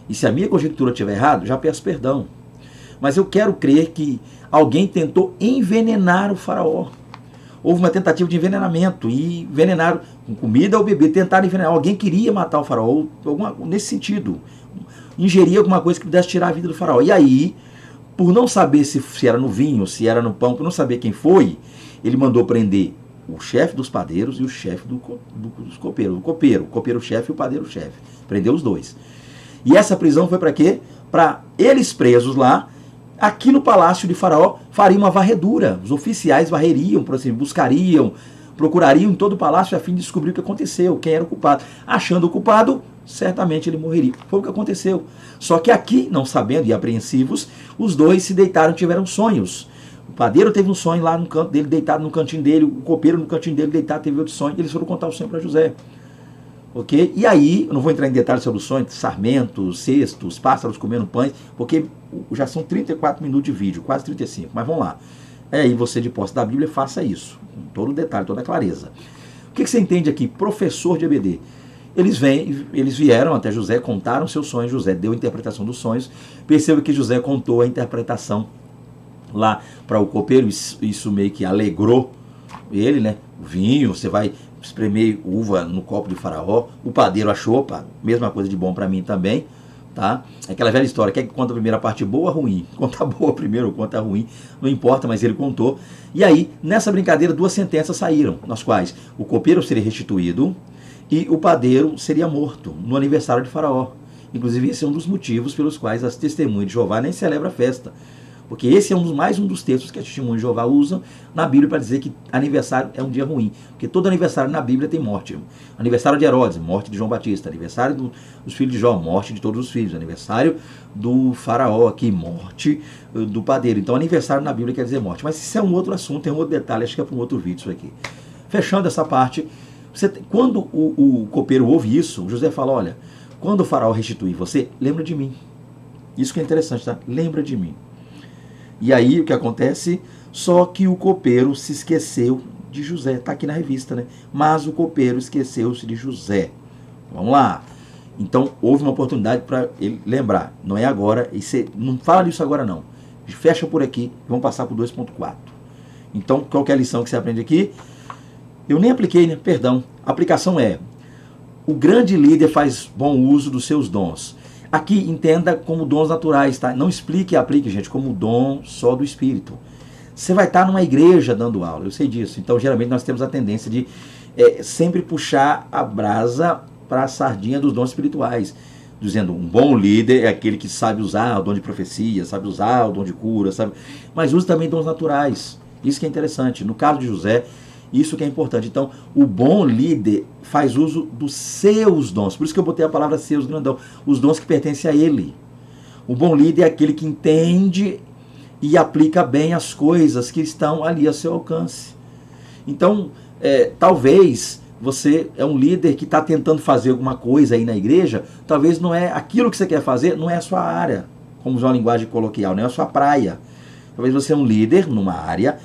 E se a minha conjectura estiver errada, já peço perdão. Mas eu quero crer que alguém tentou envenenar o faraó. Houve uma tentativa de envenenamento, e envenenaram com comida ou bebê, tentaram envenenar. Alguém queria matar o faraó, nesse sentido. Ingerir alguma coisa que pudesse tirar a vida do faraó. E aí, por não saber se era no vinho, se era no pão, por não saber quem foi, ele mandou prender o chefe dos padeiros e o chefe dos copeiros. O copeiro-chefe e o padeiro-chefe. Prendeu os dois. E essa prisão foi para quê? Para eles presos lá, aqui no palácio de Faraó, fariam uma varredura. Os oficiais varreriam, por assim, buscariam, procurariam em todo o palácio a fim de descobrir o que aconteceu, quem era o culpado. Achando o culpado, certamente ele morreria. Foi o que aconteceu. Só que aqui, não sabendo e apreensivos, os dois se deitaram e tiveram sonhos. O padeiro teve um sonho lá no canto dele, deitado no cantinho dele, o copeiro no cantinho dele, deitado, teve outro sonho, e eles foram contar o sonho para José. Ok? E aí, eu não vou entrar em detalhes sobre o sonho, sarmentos, cestos, pássaros comendo pães, porque já são 34 minutos de vídeo, quase 35, mas vamos lá. Aí você, de posse da Bíblia, faça isso, com todo o detalhe, toda a clareza. O que você entende aqui? Professor de EBD. Eles vieram até José, contaram seus sonhos, José deu a interpretação dos sonhos, perceba que José contou a interpretação lá para o copeiro, isso meio que alegrou ele, né? O vinho, você vai espremer uva no copo de Faraó, o padeiro achou, pá, mesma coisa de bom para mim também, tá? Aquela velha história, quer que conta a primeira parte boa ou ruim? Conta boa primeiro, conta ruim, não importa, mas ele contou. E aí, nessa brincadeira, 2 sentenças saíram, nas quais o copeiro seria restituído e o padeiro seria morto no aniversário de Faraó. Inclusive, esse é um dos motivos pelos quais as testemunhas de Jeová nem celebram a festa. Porque esse é mais um dos textos que as testemunhas de Jeová usam na Bíblia para dizer que aniversário é um dia ruim. Porque todo aniversário na Bíblia tem morte. Aniversário de Herodes, morte de João Batista. Aniversário dos filhos de Jó, morte de todos os filhos. Aniversário do Faraó aqui, morte do padeiro. Então aniversário na Bíblia quer dizer morte. Mas isso é um outro assunto, tem um outro detalhe, acho que é para um outro vídeo isso aqui. Fechando essa parte, quando o copeiro ouve isso, José fala, olha, quando o Faraó restituir você, lembra de mim. Isso que é interessante, tá? Lembra de mim. E aí o que acontece? Só que o copeiro se esqueceu de José. Está aqui na revista, né? Mas o copeiro esqueceu-se de José. Vamos lá. Então houve uma oportunidade para ele lembrar. Não é agora. E você não fala disso agora não. Fecha por aqui e vamos passar para o 2.4. Então qual que é a lição que você aprende aqui? Eu nem apliquei, né? Perdão. A aplicação é: o grande líder faz bom uso dos seus dons. Aqui entenda como dons naturais, tá? Não explique e aplique, gente, como dom só do Espírito. Você vai estar numa igreja dando aula, eu sei disso. Então, geralmente, nós temos a tendência de sempre puxar a brasa para a sardinha dos dons espirituais. Dizendo, um bom líder é aquele que sabe usar o dom de profecia, sabe usar o dom de cura, sabe? Mas usa também dons naturais. Isso que é interessante. No caso de José, isso que é importante. Então, o bom líder faz uso dos seus dons. Por isso que eu botei a palavra seus, grandão. Os dons que pertencem a ele. O bom líder é aquele que entende e aplica bem as coisas que estão ali ao seu alcance. Então, talvez você é um líder que está tentando fazer alguma coisa aí na igreja, talvez não é aquilo que você quer fazer, não é a sua área, como usar uma linguagem coloquial, não é a sua praia. Talvez você é um líder numa área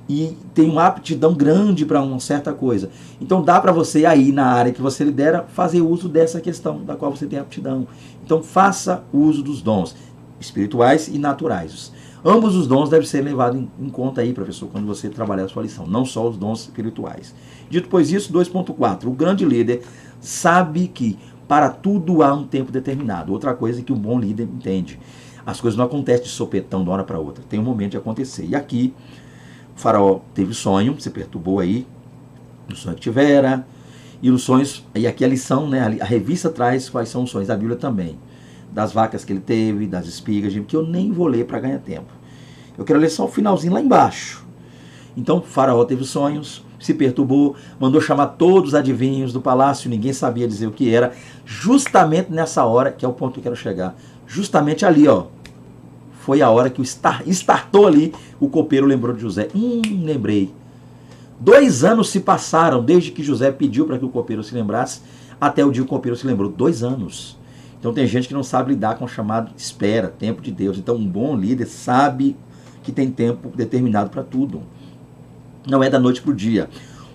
e tem uma aptidão grande para uma certa coisa. Então dá para você aí na área que você lidera fazer uso dessa questão da qual você tem aptidão. Então faça uso dos dons espirituais e naturais. Ambos os dons devem ser levados em conta aí, professor, quando você trabalhar a sua lição, não só os dons espirituais. Dito pois isso, 2.4. O grande líder sabe que para tudo há um tempo determinado. Outra coisa que um bom líder entende. As coisas não acontecem de sopetão de uma hora para outra. Tem um momento de acontecer. E aqui o Faraó teve sonho, se perturbou aí, o sonho que tivera, e os sonhos, e aqui a lição, né, a revista traz quais são os sonhos da Bíblia também, das vacas que ele teve, das espigas, que eu nem vou ler para ganhar tempo. Eu quero ler só o finalzinho lá embaixo. Então, o Faraó teve sonhos, se perturbou, mandou chamar todos os adivinhos do palácio, ninguém sabia dizer o que era, justamente nessa hora, que é o ponto que eu quero chegar, justamente ali, ó, foi a hora que startou ali, o copeiro lembrou de José. Lembrei. 2 anos se passaram desde que José pediu para que o copeiro se lembrasse, até o dia que o copeiro se lembrou. 2 anos. Então tem gente que não sabe lidar com o chamado espera, tempo de Deus. Então um bom líder sabe que tem tempo determinado para tudo. Não é da noite para o dia.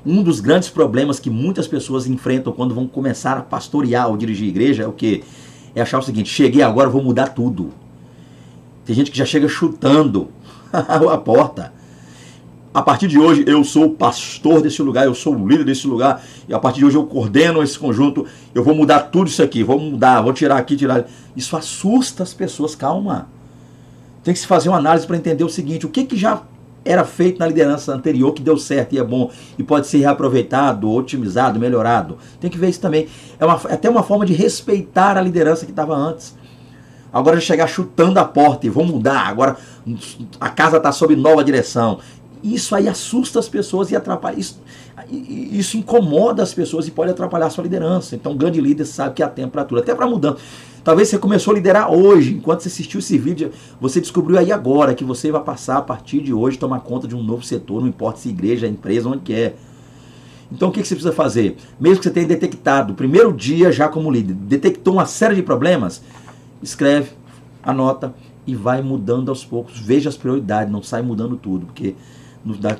Um dos grandes problemas que muitas pessoas enfrentam quando vão começar a pastorear ou dirigir igreja é o quê? É achar o seguinte: cheguei agora, vou mudar tudo. Tem gente que já chega chutando a porta. A partir de hoje eu sou o pastor desse lugar, eu sou o líder desse lugar, e a partir de hoje eu coordeno esse conjunto, eu vou mudar tudo isso aqui, vou mudar, vou tirar aqui, tirar ali. Isso assusta as pessoas, calma. Tem que se fazer uma análise para entender o seguinte: o que já era feito na liderança anterior que deu certo e é bom, e pode ser reaproveitado, otimizado, melhorado. Tem que ver isso também. É até uma forma de respeitar a liderança que estava antes. Agora chegar chutando a porta e vou mudar, agora a casa está sob nova direção. Isso aí assusta as pessoas e atrapalha. Isso incomoda as pessoas e pode atrapalhar a sua liderança. Então, um grande líder sabe que há tempo para tudo, até para mudança. Talvez você começou a liderar hoje, enquanto você assistiu esse vídeo, você descobriu aí agora que você vai passar a partir de hoje tomar conta de um novo setor, não importa se igreja, empresa, onde que é. Então o que você precisa fazer? Mesmo que você tenha detectado, primeiro dia já como líder, detectou uma série de problemas, escreve, anota e vai mudando aos poucos. Veja as prioridades, não sai mudando tudo, porque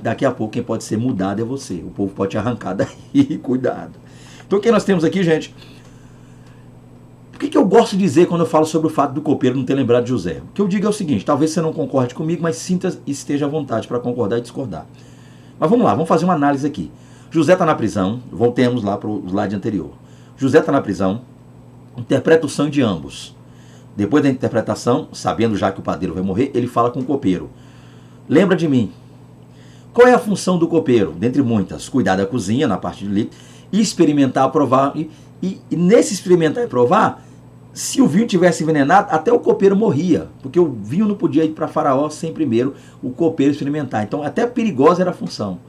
daqui a pouco quem pode ser mudado é você. O povo pode te arrancar daí, cuidado. Então o que nós temos aqui, gente? O que eu gosto de dizer quando eu falo sobre o fato do copeiro não ter lembrado de José? O que eu digo é o seguinte, talvez você não concorde comigo, mas sinta e esteja à vontade para concordar e discordar. Mas vamos lá, vamos fazer uma análise aqui. José está na prisão, voltemos lá para o slide anterior. José está na prisão, interpreta o sonho de ambos. Depois da interpretação, sabendo já que o padeiro vai morrer, ele fala com o copeiro. Lembra de mim. Qual é a função do copeiro? Dentre muitas, cuidar da cozinha, na parte de líquido, experimentar, provar. E nesse experimentar e provar, se o vinho tivesse envenenado, até o copeiro morria. Porque o vinho não podia ir para Faraó sem primeiro o copeiro experimentar. Então, até perigosa era a função.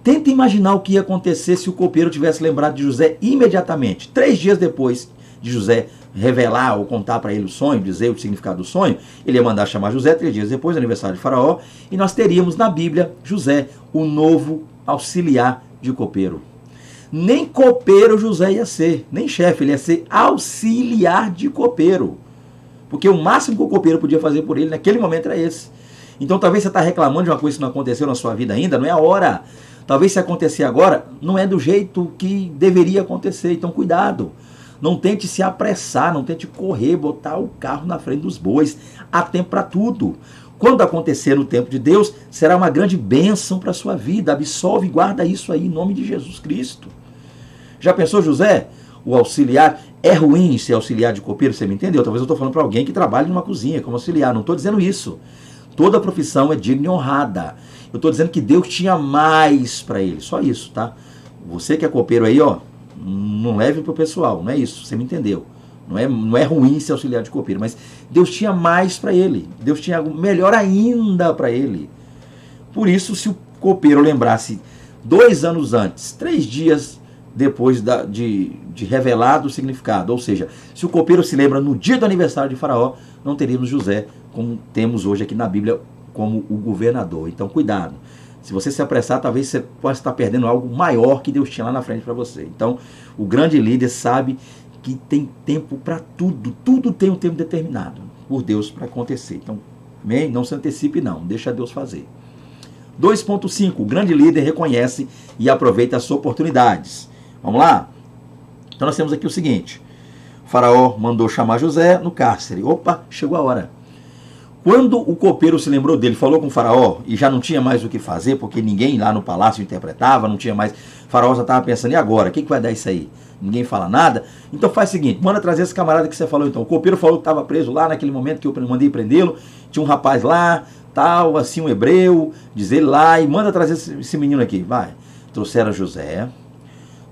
Tenta imaginar o que ia acontecer se o copeiro tivesse lembrado de José imediatamente. 3 dias depois de José revelar ou contar para ele o sonho, dizer o significado do sonho, ele ia mandar chamar José 3 dias depois do aniversário de Faraó, e nós teríamos na Bíblia José, o novo auxiliar de copeiro. Nem copeiro José ia ser, nem chefe, ele ia ser auxiliar de copeiro. Porque o máximo que o copeiro podia fazer por ele naquele momento era esse. Então talvez você está reclamando de uma coisa que não aconteceu na sua vida ainda, não é a hora. Talvez se acontecer agora, não é do jeito que deveria acontecer, então cuidado. Não tente se apressar, não tente correr, botar o carro na frente dos bois. Há tempo para tudo. Quando acontecer no tempo de Deus, será uma grande bênção para a sua vida. Absolve e guarda isso aí em nome de Jesus Cristo. Já pensou, José? O auxiliar, é ruim ser auxiliar de copeiro, você me entendeu? Talvez eu estou falando para alguém que trabalha numa cozinha como auxiliar, não estou dizendo isso. Toda profissão é digna e honrada. Eu estou dizendo que Deus tinha mais para ele, só isso, tá? Você que é copeiro aí, ó, não leve para o pessoal, não é isso, você me entendeu. Não é ruim ser auxiliar de copeiro, mas Deus tinha mais para ele. Deus tinha algo melhor ainda para ele. Por isso, se o copeiro lembrasse 2 anos antes, 3 dias depois de revelado o significado, ou seja, se o copeiro se lembra no dia do aniversário de Faraó, não teríamos José como temos hoje aqui na Bíblia como o governador. Então, cuidado. Se você se apressar, talvez você possa estar perdendo algo maior que Deus tinha lá na frente para você. Então, o grande líder sabe que tem tempo para tudo. Tudo tem um tempo determinado por Deus para acontecer. Então, amém? Não se antecipe não, deixa Deus fazer. 2.5. O grande líder reconhece e aproveita as suas oportunidades. Vamos lá? Então, nós temos aqui o seguinte. O faraó mandou chamar José no cárcere. Opa, chegou a hora. Quando o copeiro se lembrou dele, falou com o faraó e já não tinha mais o que fazer, porque ninguém lá no palácio interpretava, não tinha mais... O faraó já estava pensando, e agora? O que vai dar isso aí? Ninguém fala nada. Então faz o seguinte, manda trazer esse camarada que você falou então. O copeiro falou que estava preso lá naquele momento que eu mandei prendê-lo. Tinha um rapaz lá, tal, assim, um hebreu, diz ele lá, e manda trazer esse menino aqui. Vai. Trouxeram José,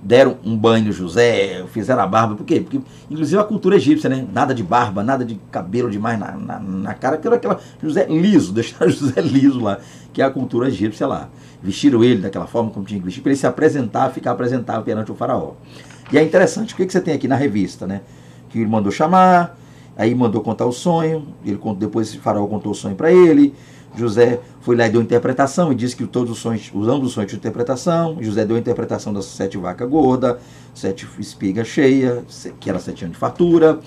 deram um banho no José, fizeram a barba. Por quê? Porque, inclusive, a cultura egípcia, né? Nada de barba, nada de cabelo demais na cara. Aquela José liso, deixaram José liso lá, que é a cultura egípcia lá. Vestiram ele daquela forma como tinha que vestir, para ele se apresentar, ficar apresentável perante o faraó. E é interessante, o que você tem aqui na revista, né? Que ele mandou chamar, aí mandou contar o sonho, depois o faraó contou o sonho para ele, José foi lá e deu interpretação, e disse que todos os sonhos, ambos os sonhos tinham interpretação. José deu a interpretação das 7 vacas gordas, 7 espigas cheias, que era 7 anos de fartura.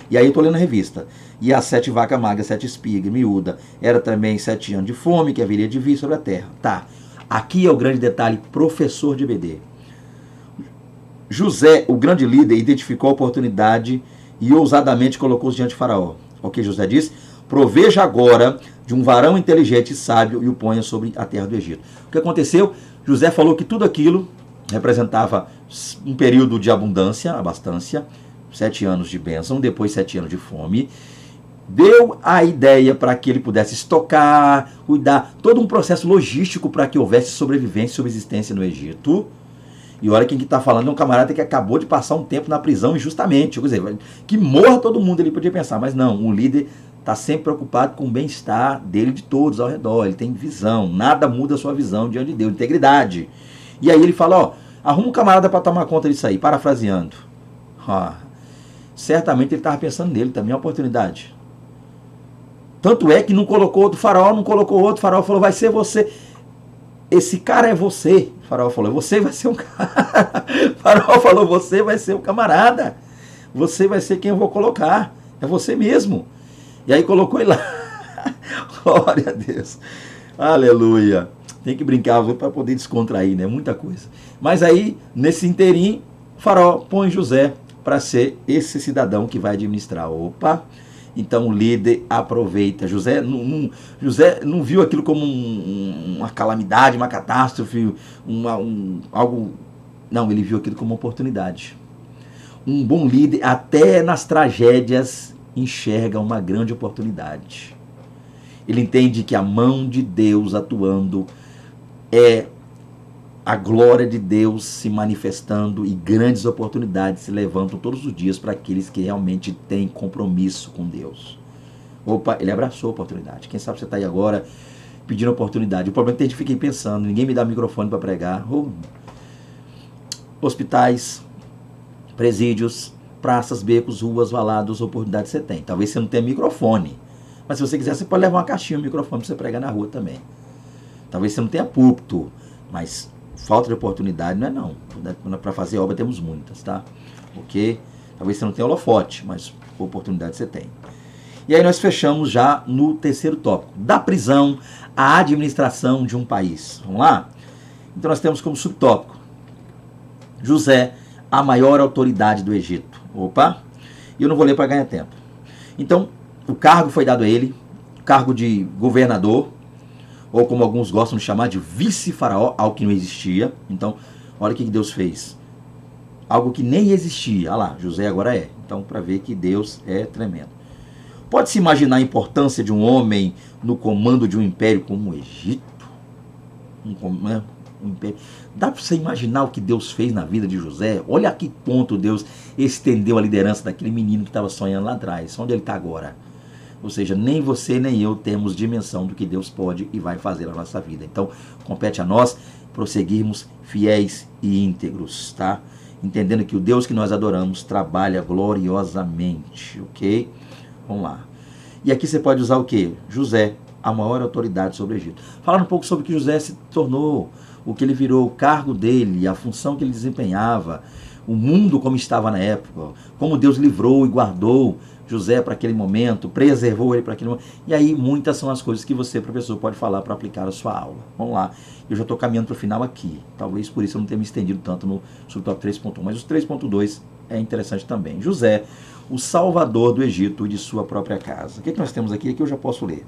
E aí eu estou lendo a revista. E as 7 vacas magras, 7 espigas, miúda, era também 7 anos de fome, que haveria de vir sobre a terra. Tá, aqui é o grande detalhe, professor de EBD. José, o grande líder, identificou a oportunidade e ousadamente colocou-os diante de Faraó. O que José disse? Proveja agora de um varão inteligente e sábio e o ponha sobre a terra do Egito. O que aconteceu? José falou que tudo aquilo representava um período de abundância, abastança, 7 anos de bênção, depois 7 anos de fome. Deu a ideia para que ele pudesse estocar, cuidar, todo um processo logístico para que houvesse sobrevivência e subsistência no Egito. E olha quem que está falando é um camarada que acabou de passar um tempo na prisão injustamente. Quer dizer, que morra todo mundo, ele podia pensar. Mas não, um líder está sempre preocupado com o bem-estar dele e de todos ao redor. Ele tem visão, nada muda a sua visão diante de Deus, integridade. E aí ele fala, ó, arruma um camarada para tomar conta disso aí, parafraseando. Certamente ele estava pensando nele também, é uma oportunidade. Tanto é que não colocou outro faraó, não colocou outro, o faraó falou, vai ser você. Esse cara é você. O faraó falou, você vai ser um cara. O faraó falou, você vai ser um camarada. Você vai ser quem eu vou colocar. É você mesmo. E aí colocou ele lá. Glória a Deus. Aleluia. Tem que brincar para poder descontrair, né? Muita coisa. Mas aí, nesse inteirinho, o faraó põe José para ser esse cidadão que vai administrar. Opa! Então o líder aproveita. José não viu aquilo como uma calamidade, uma catástrofe, algo. Não, ele viu aquilo como uma oportunidade. Um bom líder, até nas tragédias, enxerga uma grande oportunidade. Ele entende que a mão de Deus atuando é a glória de Deus se manifestando, e grandes oportunidades se levantam todos os dias para aqueles que realmente têm compromisso com Deus. Opa, ele abraçou a oportunidade. Quem sabe você está aí agora pedindo oportunidade. O problema é que a gente fica pensando, ninguém me dá microfone para pregar. Hospitais, presídios, praças, becos, ruas, valados, oportunidades você tem. Talvez você não tenha microfone, mas se você quiser, você pode levar uma caixinha, um microfone para você pregar na rua também. Talvez você não tenha púlpito, mas falta de oportunidade não é não. Para fazer obra temos muitas, tá? Ok? Talvez você não tenha holofote, mas oportunidade você tem. E aí nós fechamos já no terceiro tópico, da prisão à administração de um país. Vamos lá? Então nós temos como subtópico, José, a maior autoridade do Egito. Opa! E eu não vou ler para ganhar tempo. Então, o cargo foi dado a ele, cargo de governador, ou como alguns gostam de chamar de vice-faraó, algo que não existia. Então, olha o que Deus fez. Algo que nem existia. Olha lá, José agora é. Então, para ver que Deus é tremendo. Pode-se imaginar a importância de um homem no comando de um império como o Egito? Um império. Dá para você imaginar o que Deus fez na vida de José? Olha a que ponto Deus estendeu a liderança daquele menino que estava sonhando lá atrás. Onde ele está agora? Ou seja, nem você nem eu temos dimensão do que Deus pode e vai fazer na nossa vida. Então, compete a nós prosseguirmos fiéis e íntegros, tá? Entendendo que o Deus que nós adoramos trabalha gloriosamente, ok? Vamos lá. E aqui você pode usar o quê? José, a maior autoridade sobre o Egito. Falar um pouco sobre o que José se tornou, o que ele virou, o cargo dele, a função que ele desempenhava, o mundo como estava na época, como Deus livrou e guardou José para aquele momento, preservou ele para aquele momento. E aí muitas são as coisas que você, professor, pode falar para aplicar a sua aula. Vamos lá. Eu já estou caminhando para o final aqui. Talvez por isso eu não tenha me estendido tanto no subtópico 3.1, mas os 3.2 é interessante também. José, o salvador do Egito e de sua própria casa. O que nós temos aqui? Aqui eu já posso ler.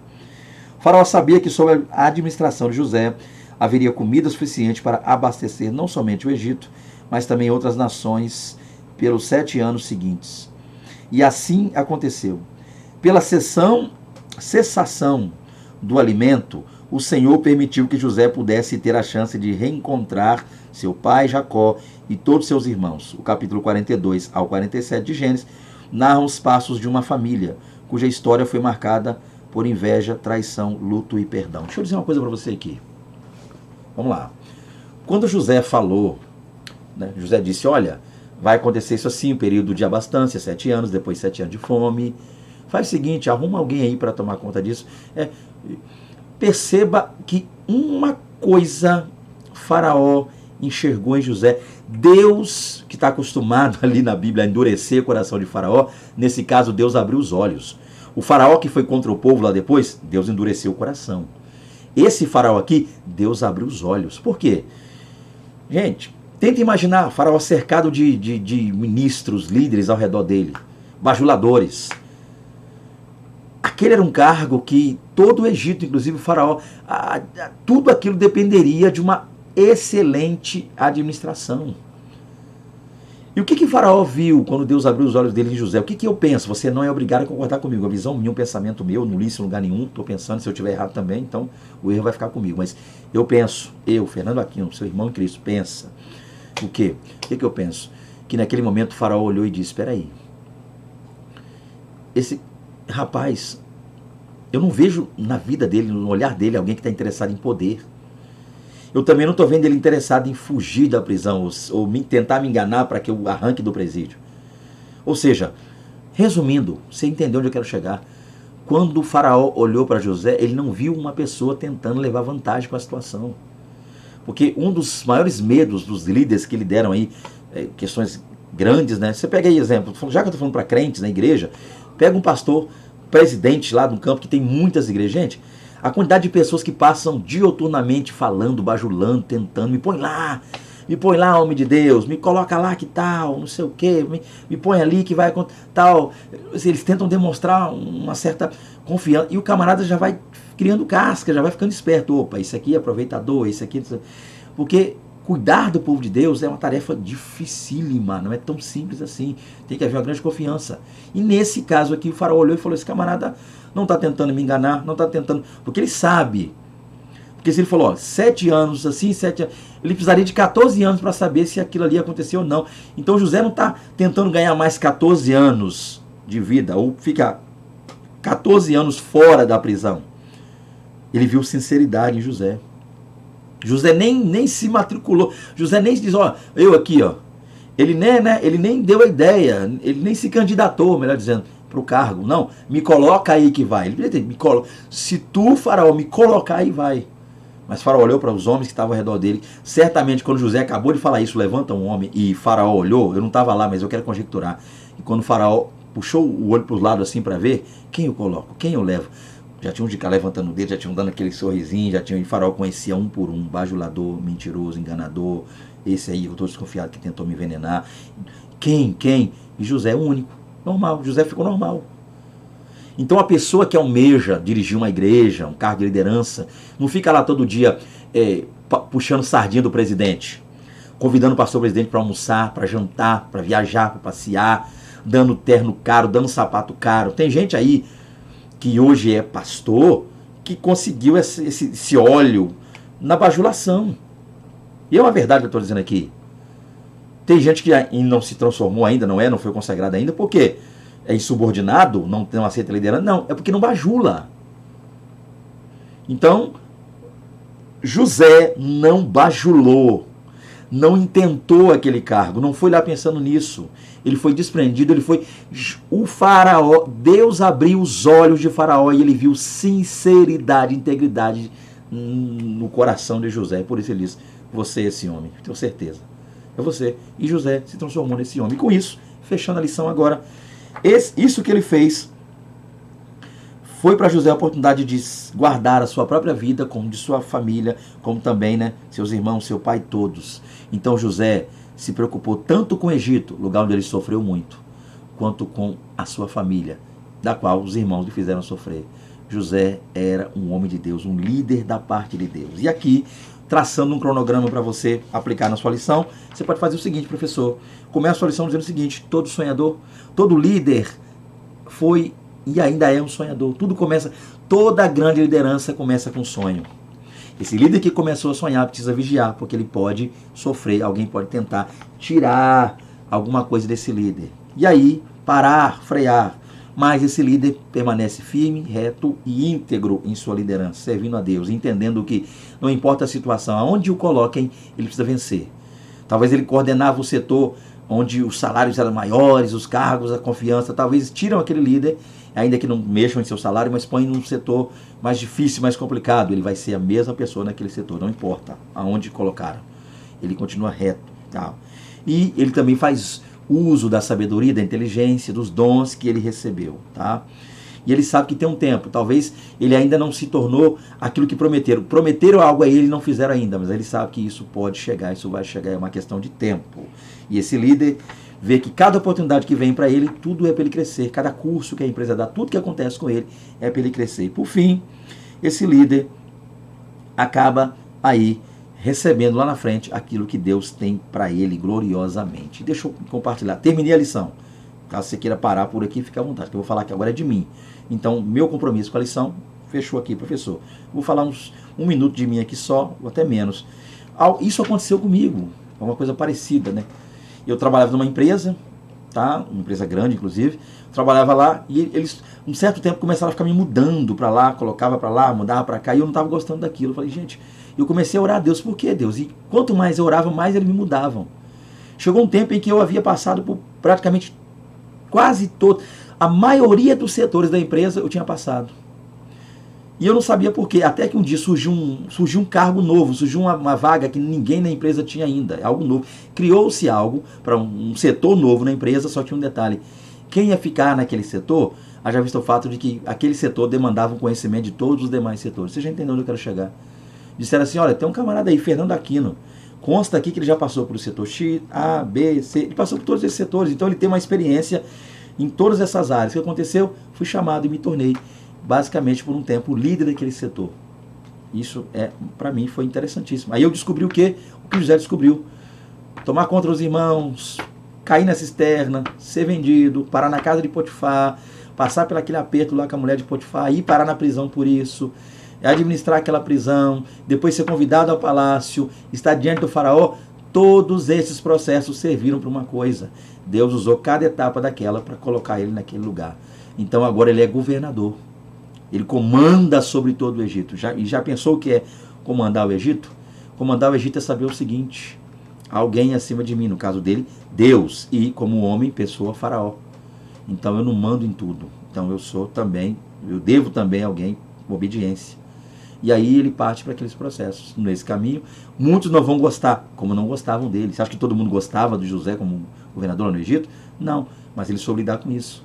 O faraó sabia que sob a administração de José haveria comida suficiente para abastecer não somente o Egito, mas também outras nações pelos 7 anos seguintes. E assim aconteceu. Pela cessação do alimento, o Senhor permitiu que José pudesse ter a chance de reencontrar seu pai Jacó e todos seus irmãos. O capítulo 42 ao 47 de Gênesis narram os passos de uma família, cuja história foi marcada por inveja, traição, luto e perdão. Deixa eu dizer uma coisa para você aqui. Vamos lá. Quando José falou, né, José disse, olha, vai acontecer isso assim, um período de abastança, 7 anos, depois 7 anos de fome. Faz o seguinte, arruma alguém aí para tomar conta disso. Perceba que uma coisa Faraó enxergou em José. Deus, que está acostumado ali na Bíblia a endurecer o coração de Faraó, nesse caso Deus abriu os olhos. O Faraó que foi contra o povo lá depois, Deus endureceu o coração. Esse Faraó aqui, Deus abriu os olhos. Por quê? Gente, tenta imaginar Faraó cercado de ministros, líderes ao redor dele, bajuladores. Aquele era um cargo que todo o Egito, inclusive o Faraó, tudo aquilo dependeria de uma excelente administração. E o que Faraó viu quando Deus abriu os olhos dele em José? O que eu penso? Você não é obrigado a concordar comigo. A visão minha, um pensamento meu, não li isso em lugar nenhum, estou pensando, se eu estiver errado também, então o erro vai ficar comigo. Mas eu penso, Fernando Aquino, seu irmão em Cristo, pensa. O quê? O que eu penso? Que naquele momento o Faraó olhou e disse, espera aí, esse rapaz, eu não vejo na vida dele, no olhar dele, alguém que está interessado em poder. Eu também não estou vendo ele interessado em fugir da prisão ou tentar me enganar para que eu arranque do presídio. Ou seja, resumindo, você entendeu onde eu quero chegar. Quando o Faraó olhou para José, ele não viu uma pessoa tentando levar vantagem para a situação. Porque um dos maiores medos dos líderes que lideram aí, questões grandes, né? Você pega aí exemplo, já que eu estou falando para crentes na igreja, pega um pastor, presidente lá no campo que tem muitas igrejas. Gente, a quantidade de pessoas que passam dioturnamente falando, bajulando, tentando, me põe lá, homem de Deus, me coloca lá que tal, não sei o quê, me põe ali que vai tal. Eles tentam demonstrar uma certa confiança e o camarada já vai criando casca, já vai ficando esperto. Opa, esse aqui é aproveitador, esse aqui... Porque cuidar do povo de Deus é uma tarefa dificílima, não é tão simples assim. Tem que haver uma grande confiança. E nesse caso aqui, o faraó olhou e falou, esse camarada não está tentando me enganar, não está tentando... Porque ele sabe. Porque se ele falou, 7 anos, assim, 7 anos, ele precisaria de 14 anos para saber se aquilo ali aconteceu ou não. Então José não está tentando ganhar mais 14 anos de vida, ou ficar 14 anos fora da prisão. Ele viu sinceridade em José. José nem se matriculou. José nem diz, ó, eu aqui, ó. Ele nem deu a ideia, ele nem se candidatou, melhor dizendo, para o cargo. Não, me coloca aí que vai. Ele me coloca. Se tu, faraó, me colocar aí, vai. Mas faraó olhou para os homens que estavam ao redor dele. Certamente, quando José acabou de falar isso, levanta um homem, e faraó olhou, eu não estava lá, mas eu quero conjecturar. E quando o faraó puxou o olho para os lados assim para ver, quem eu coloco, quem eu levo? Já tinham de cá levantando o dedo, já tinham dando aquele sorrisinho, já tinham, e faraó conhecia um por um, bajulador, mentiroso, enganador, esse aí, eu estou desconfiado que tentou me envenenar. Quem? E José é o único, normal, José ficou normal. Então a pessoa que almeja dirigir uma igreja, um cargo de liderança, não fica lá todo dia puxando sardinha do presidente, convidando o pastor presidente para almoçar, para jantar, para viajar, para passear, dando terno caro, dando sapato caro. Tem gente aí que hoje é pastor, que conseguiu esse óleo na bajulação. E é uma verdade que eu estou dizendo aqui. Tem gente que não se transformou ainda, não foi consagrado ainda, por quê? É insubordinado, não aceita liderança? Não, é porque não bajula. Então, José não bajulou, não intentou aquele cargo, não foi lá pensando nisso. Ele foi desprendido, o faraó, Deus abriu os olhos de faraó e ele viu sinceridade, integridade no coração de José. Por isso ele disse, você é esse homem, tenho certeza. É você. E José se transformou nesse homem. E com isso, fechando a lição agora, isso que ele fez foi para José a oportunidade de guardar a sua própria vida, como de sua família, como também, seus irmãos, seu pai, todos. Então José se preocupou tanto com o Egito, lugar onde ele sofreu muito, quanto com a sua família, da qual os irmãos lhe fizeram sofrer. José era um homem de Deus, um líder da parte de Deus. E aqui, traçando um cronograma para você aplicar na sua lição, você pode fazer o seguinte, professor. Começa a sua lição dizendo o seguinte, todo sonhador, todo líder foi e ainda é um sonhador. Toda grande liderança começa com um sonho. Esse líder que começou a sonhar precisa vigiar, porque ele pode sofrer, alguém pode tentar tirar alguma coisa desse líder. E aí, parar, frear. Mas esse líder permanece firme, reto e íntegro em sua liderança, servindo a Deus, entendendo que não importa a situação, aonde o coloquem, ele precisa vencer. Talvez ele coordenava o setor onde os salários eram maiores, os cargos, a confiança, talvez tiram aquele líder, ainda que não mexam em seu salário, mas põem num setor mais difícil, mais complicado. Ele vai ser a mesma pessoa naquele setor, não importa aonde colocaram. Ele continua reto. Tal. E ele também faz uso da sabedoria, da inteligência, dos dons que ele recebeu. Tá? E ele sabe que tem um tempo. Talvez ele ainda não se tornou aquilo que prometeram. Prometeram algo a ele e não fizeram ainda, mas ele sabe que isso pode chegar, isso vai chegar, é uma questão de tempo. E esse líder vê que cada oportunidade que vem para ele, tudo é para ele crescer. Cada curso que a empresa dá, tudo que acontece com ele é para ele crescer. E por fim, esse líder acaba aí recebendo lá na frente aquilo que Deus tem para ele gloriosamente. Deixa eu compartilhar. Terminei a lição. Caso você queira parar por aqui, fica à vontade, que eu vou falar que agora é de mim. Então, meu compromisso com a lição fechou aqui, professor. Vou falar um minuto de mim aqui só, ou até menos. Isso aconteceu comigo. É uma coisa parecida, né? Eu trabalhava numa empresa, tá? Uma empresa grande, inclusive. Trabalhava lá e eles, um certo tempo, começaram a ficar me mudando para lá, colocava para lá, mudava para cá, e eu não estava gostando daquilo. Eu falei, gente, eu comecei a orar a Deus. Por que Deus? E quanto mais eu orava, mais eles me mudavam. Chegou um tempo em que eu havia passado por praticamente quase todo, a maioria dos setores da empresa eu tinha passado. E eu não sabia por quê. Até que um dia surgiu um cargo novo, surgiu uma vaga que ninguém na empresa tinha ainda, algo novo. Criou-se algo para um setor novo na empresa, só tinha um detalhe. Quem ia ficar naquele setor, Haja visto o fato de que aquele setor demandava um conhecimento de todos os demais setores. Você já entendeu onde eu quero chegar? Disseram assim, olha, tem um camarada aí, Fernando Aquino, consta aqui que ele já passou por setor X, A, B, C, ele passou por todos esses setores, então ele tem uma experiência em todas essas áreas. O que aconteceu? Fui chamado e me tornei, basicamente, por um tempo, líder daquele setor. Isso, para mim, foi interessantíssimo. Aí eu descobri o que José descobriu. Tomar contra os irmãos, cair na cisterna, ser vendido, parar na casa de Potifar, passar por aquele aperto lá com a mulher de Potifar, ir parar na prisão por isso, administrar aquela prisão, depois ser convidado ao palácio, estar diante do faraó. Todos esses processos serviram para uma coisa. Deus usou cada etapa daquela para colocar ele naquele lugar. Então agora ele é governador. Ele comanda sobre todo o Egito. Já pensou o que é comandar o Egito? Comandar o Egito é saber o seguinte: alguém acima de mim, no caso dele, Deus, e como homem, pessoa, faraó. Então eu não mando em tudo. Então eu devo também a alguém obediência. E aí ele parte para aqueles processos. Nesse caminho, muitos não vão gostar, como não gostavam dele. Você acha que todo mundo gostava de José como governador no Egito? Não, mas ele soube lidar com isso.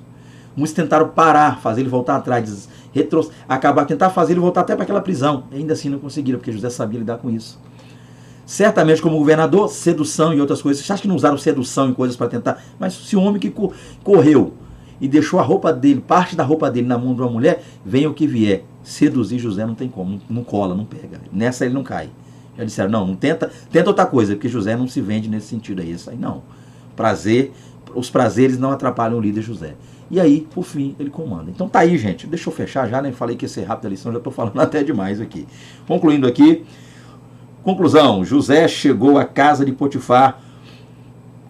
Muitos tentaram parar, fazer ele voltar atrás, tentar fazer ele voltar até para aquela prisão. E ainda assim não conseguiram, porque José sabia lidar com isso. Certamente como governador, sedução e outras coisas. Você acha que não usaram sedução e coisas para tentar? Mas se o homem que correu e deixou a roupa dele, parte da roupa dele na mão de uma mulher, venha o que vier. Seduzir José não tem como, não cola, não pega. Nessa ele não cai. Já disseram, não tenta outra coisa, porque José não se vende nesse sentido aí. Isso aí não. Os prazeres não atrapalham o líder José. E aí, por fim, ele comanda. Então tá aí, gente. Deixa eu fechar já, né? Falei que ia ser rápido a lição, já estou falando até demais aqui. Concluindo aqui. Conclusão, José chegou à casa de Potifar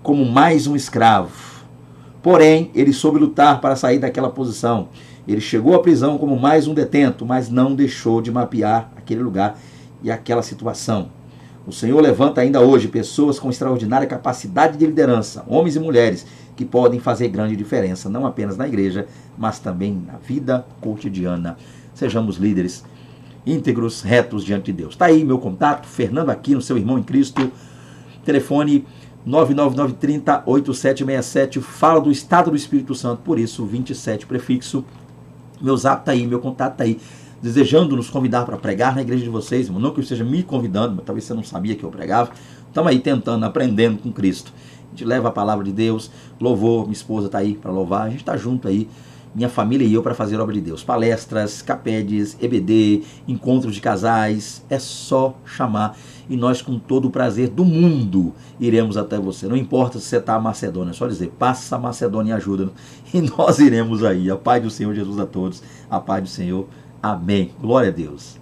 como mais um escravo. Porém, ele soube lutar para sair daquela posição. Ele chegou à prisão como mais um detento, mas não deixou de mapear aquele lugar e aquela situação. O Senhor levanta ainda hoje pessoas com extraordinária capacidade de liderança, homens e mulheres, que podem fazer grande diferença, não apenas na igreja, mas também na vida cotidiana. Sejamos líderes íntegros, retos diante de Deus. Está aí meu contato, Fernando Aquino, seu irmão em Cristo, telefone 99930-8767, fala do estado do Espírito Santo, por isso 27 prefixo. Meu zap está aí, meu contato está aí, desejando nos convidar para pregar na igreja de vocês, não que eu esteja me convidando, mas talvez você não sabia que eu pregava. Estamos aí tentando, aprendendo com Cristo. A gente leva a palavra de Deus, louvor, minha esposa está aí para louvar, a gente está junto aí, minha família e eu, para fazer a obra de Deus. Palestras, CAPEDs, EBD, encontros de casais, é só chamar. E nós, com todo o prazer do mundo, iremos até você. Não importa se você está na Macedônia, é só dizer, passa a Macedônia e ajuda-nos. E nós iremos aí. A paz do Senhor Jesus a todos. A paz do Senhor. Amém. Glória a Deus.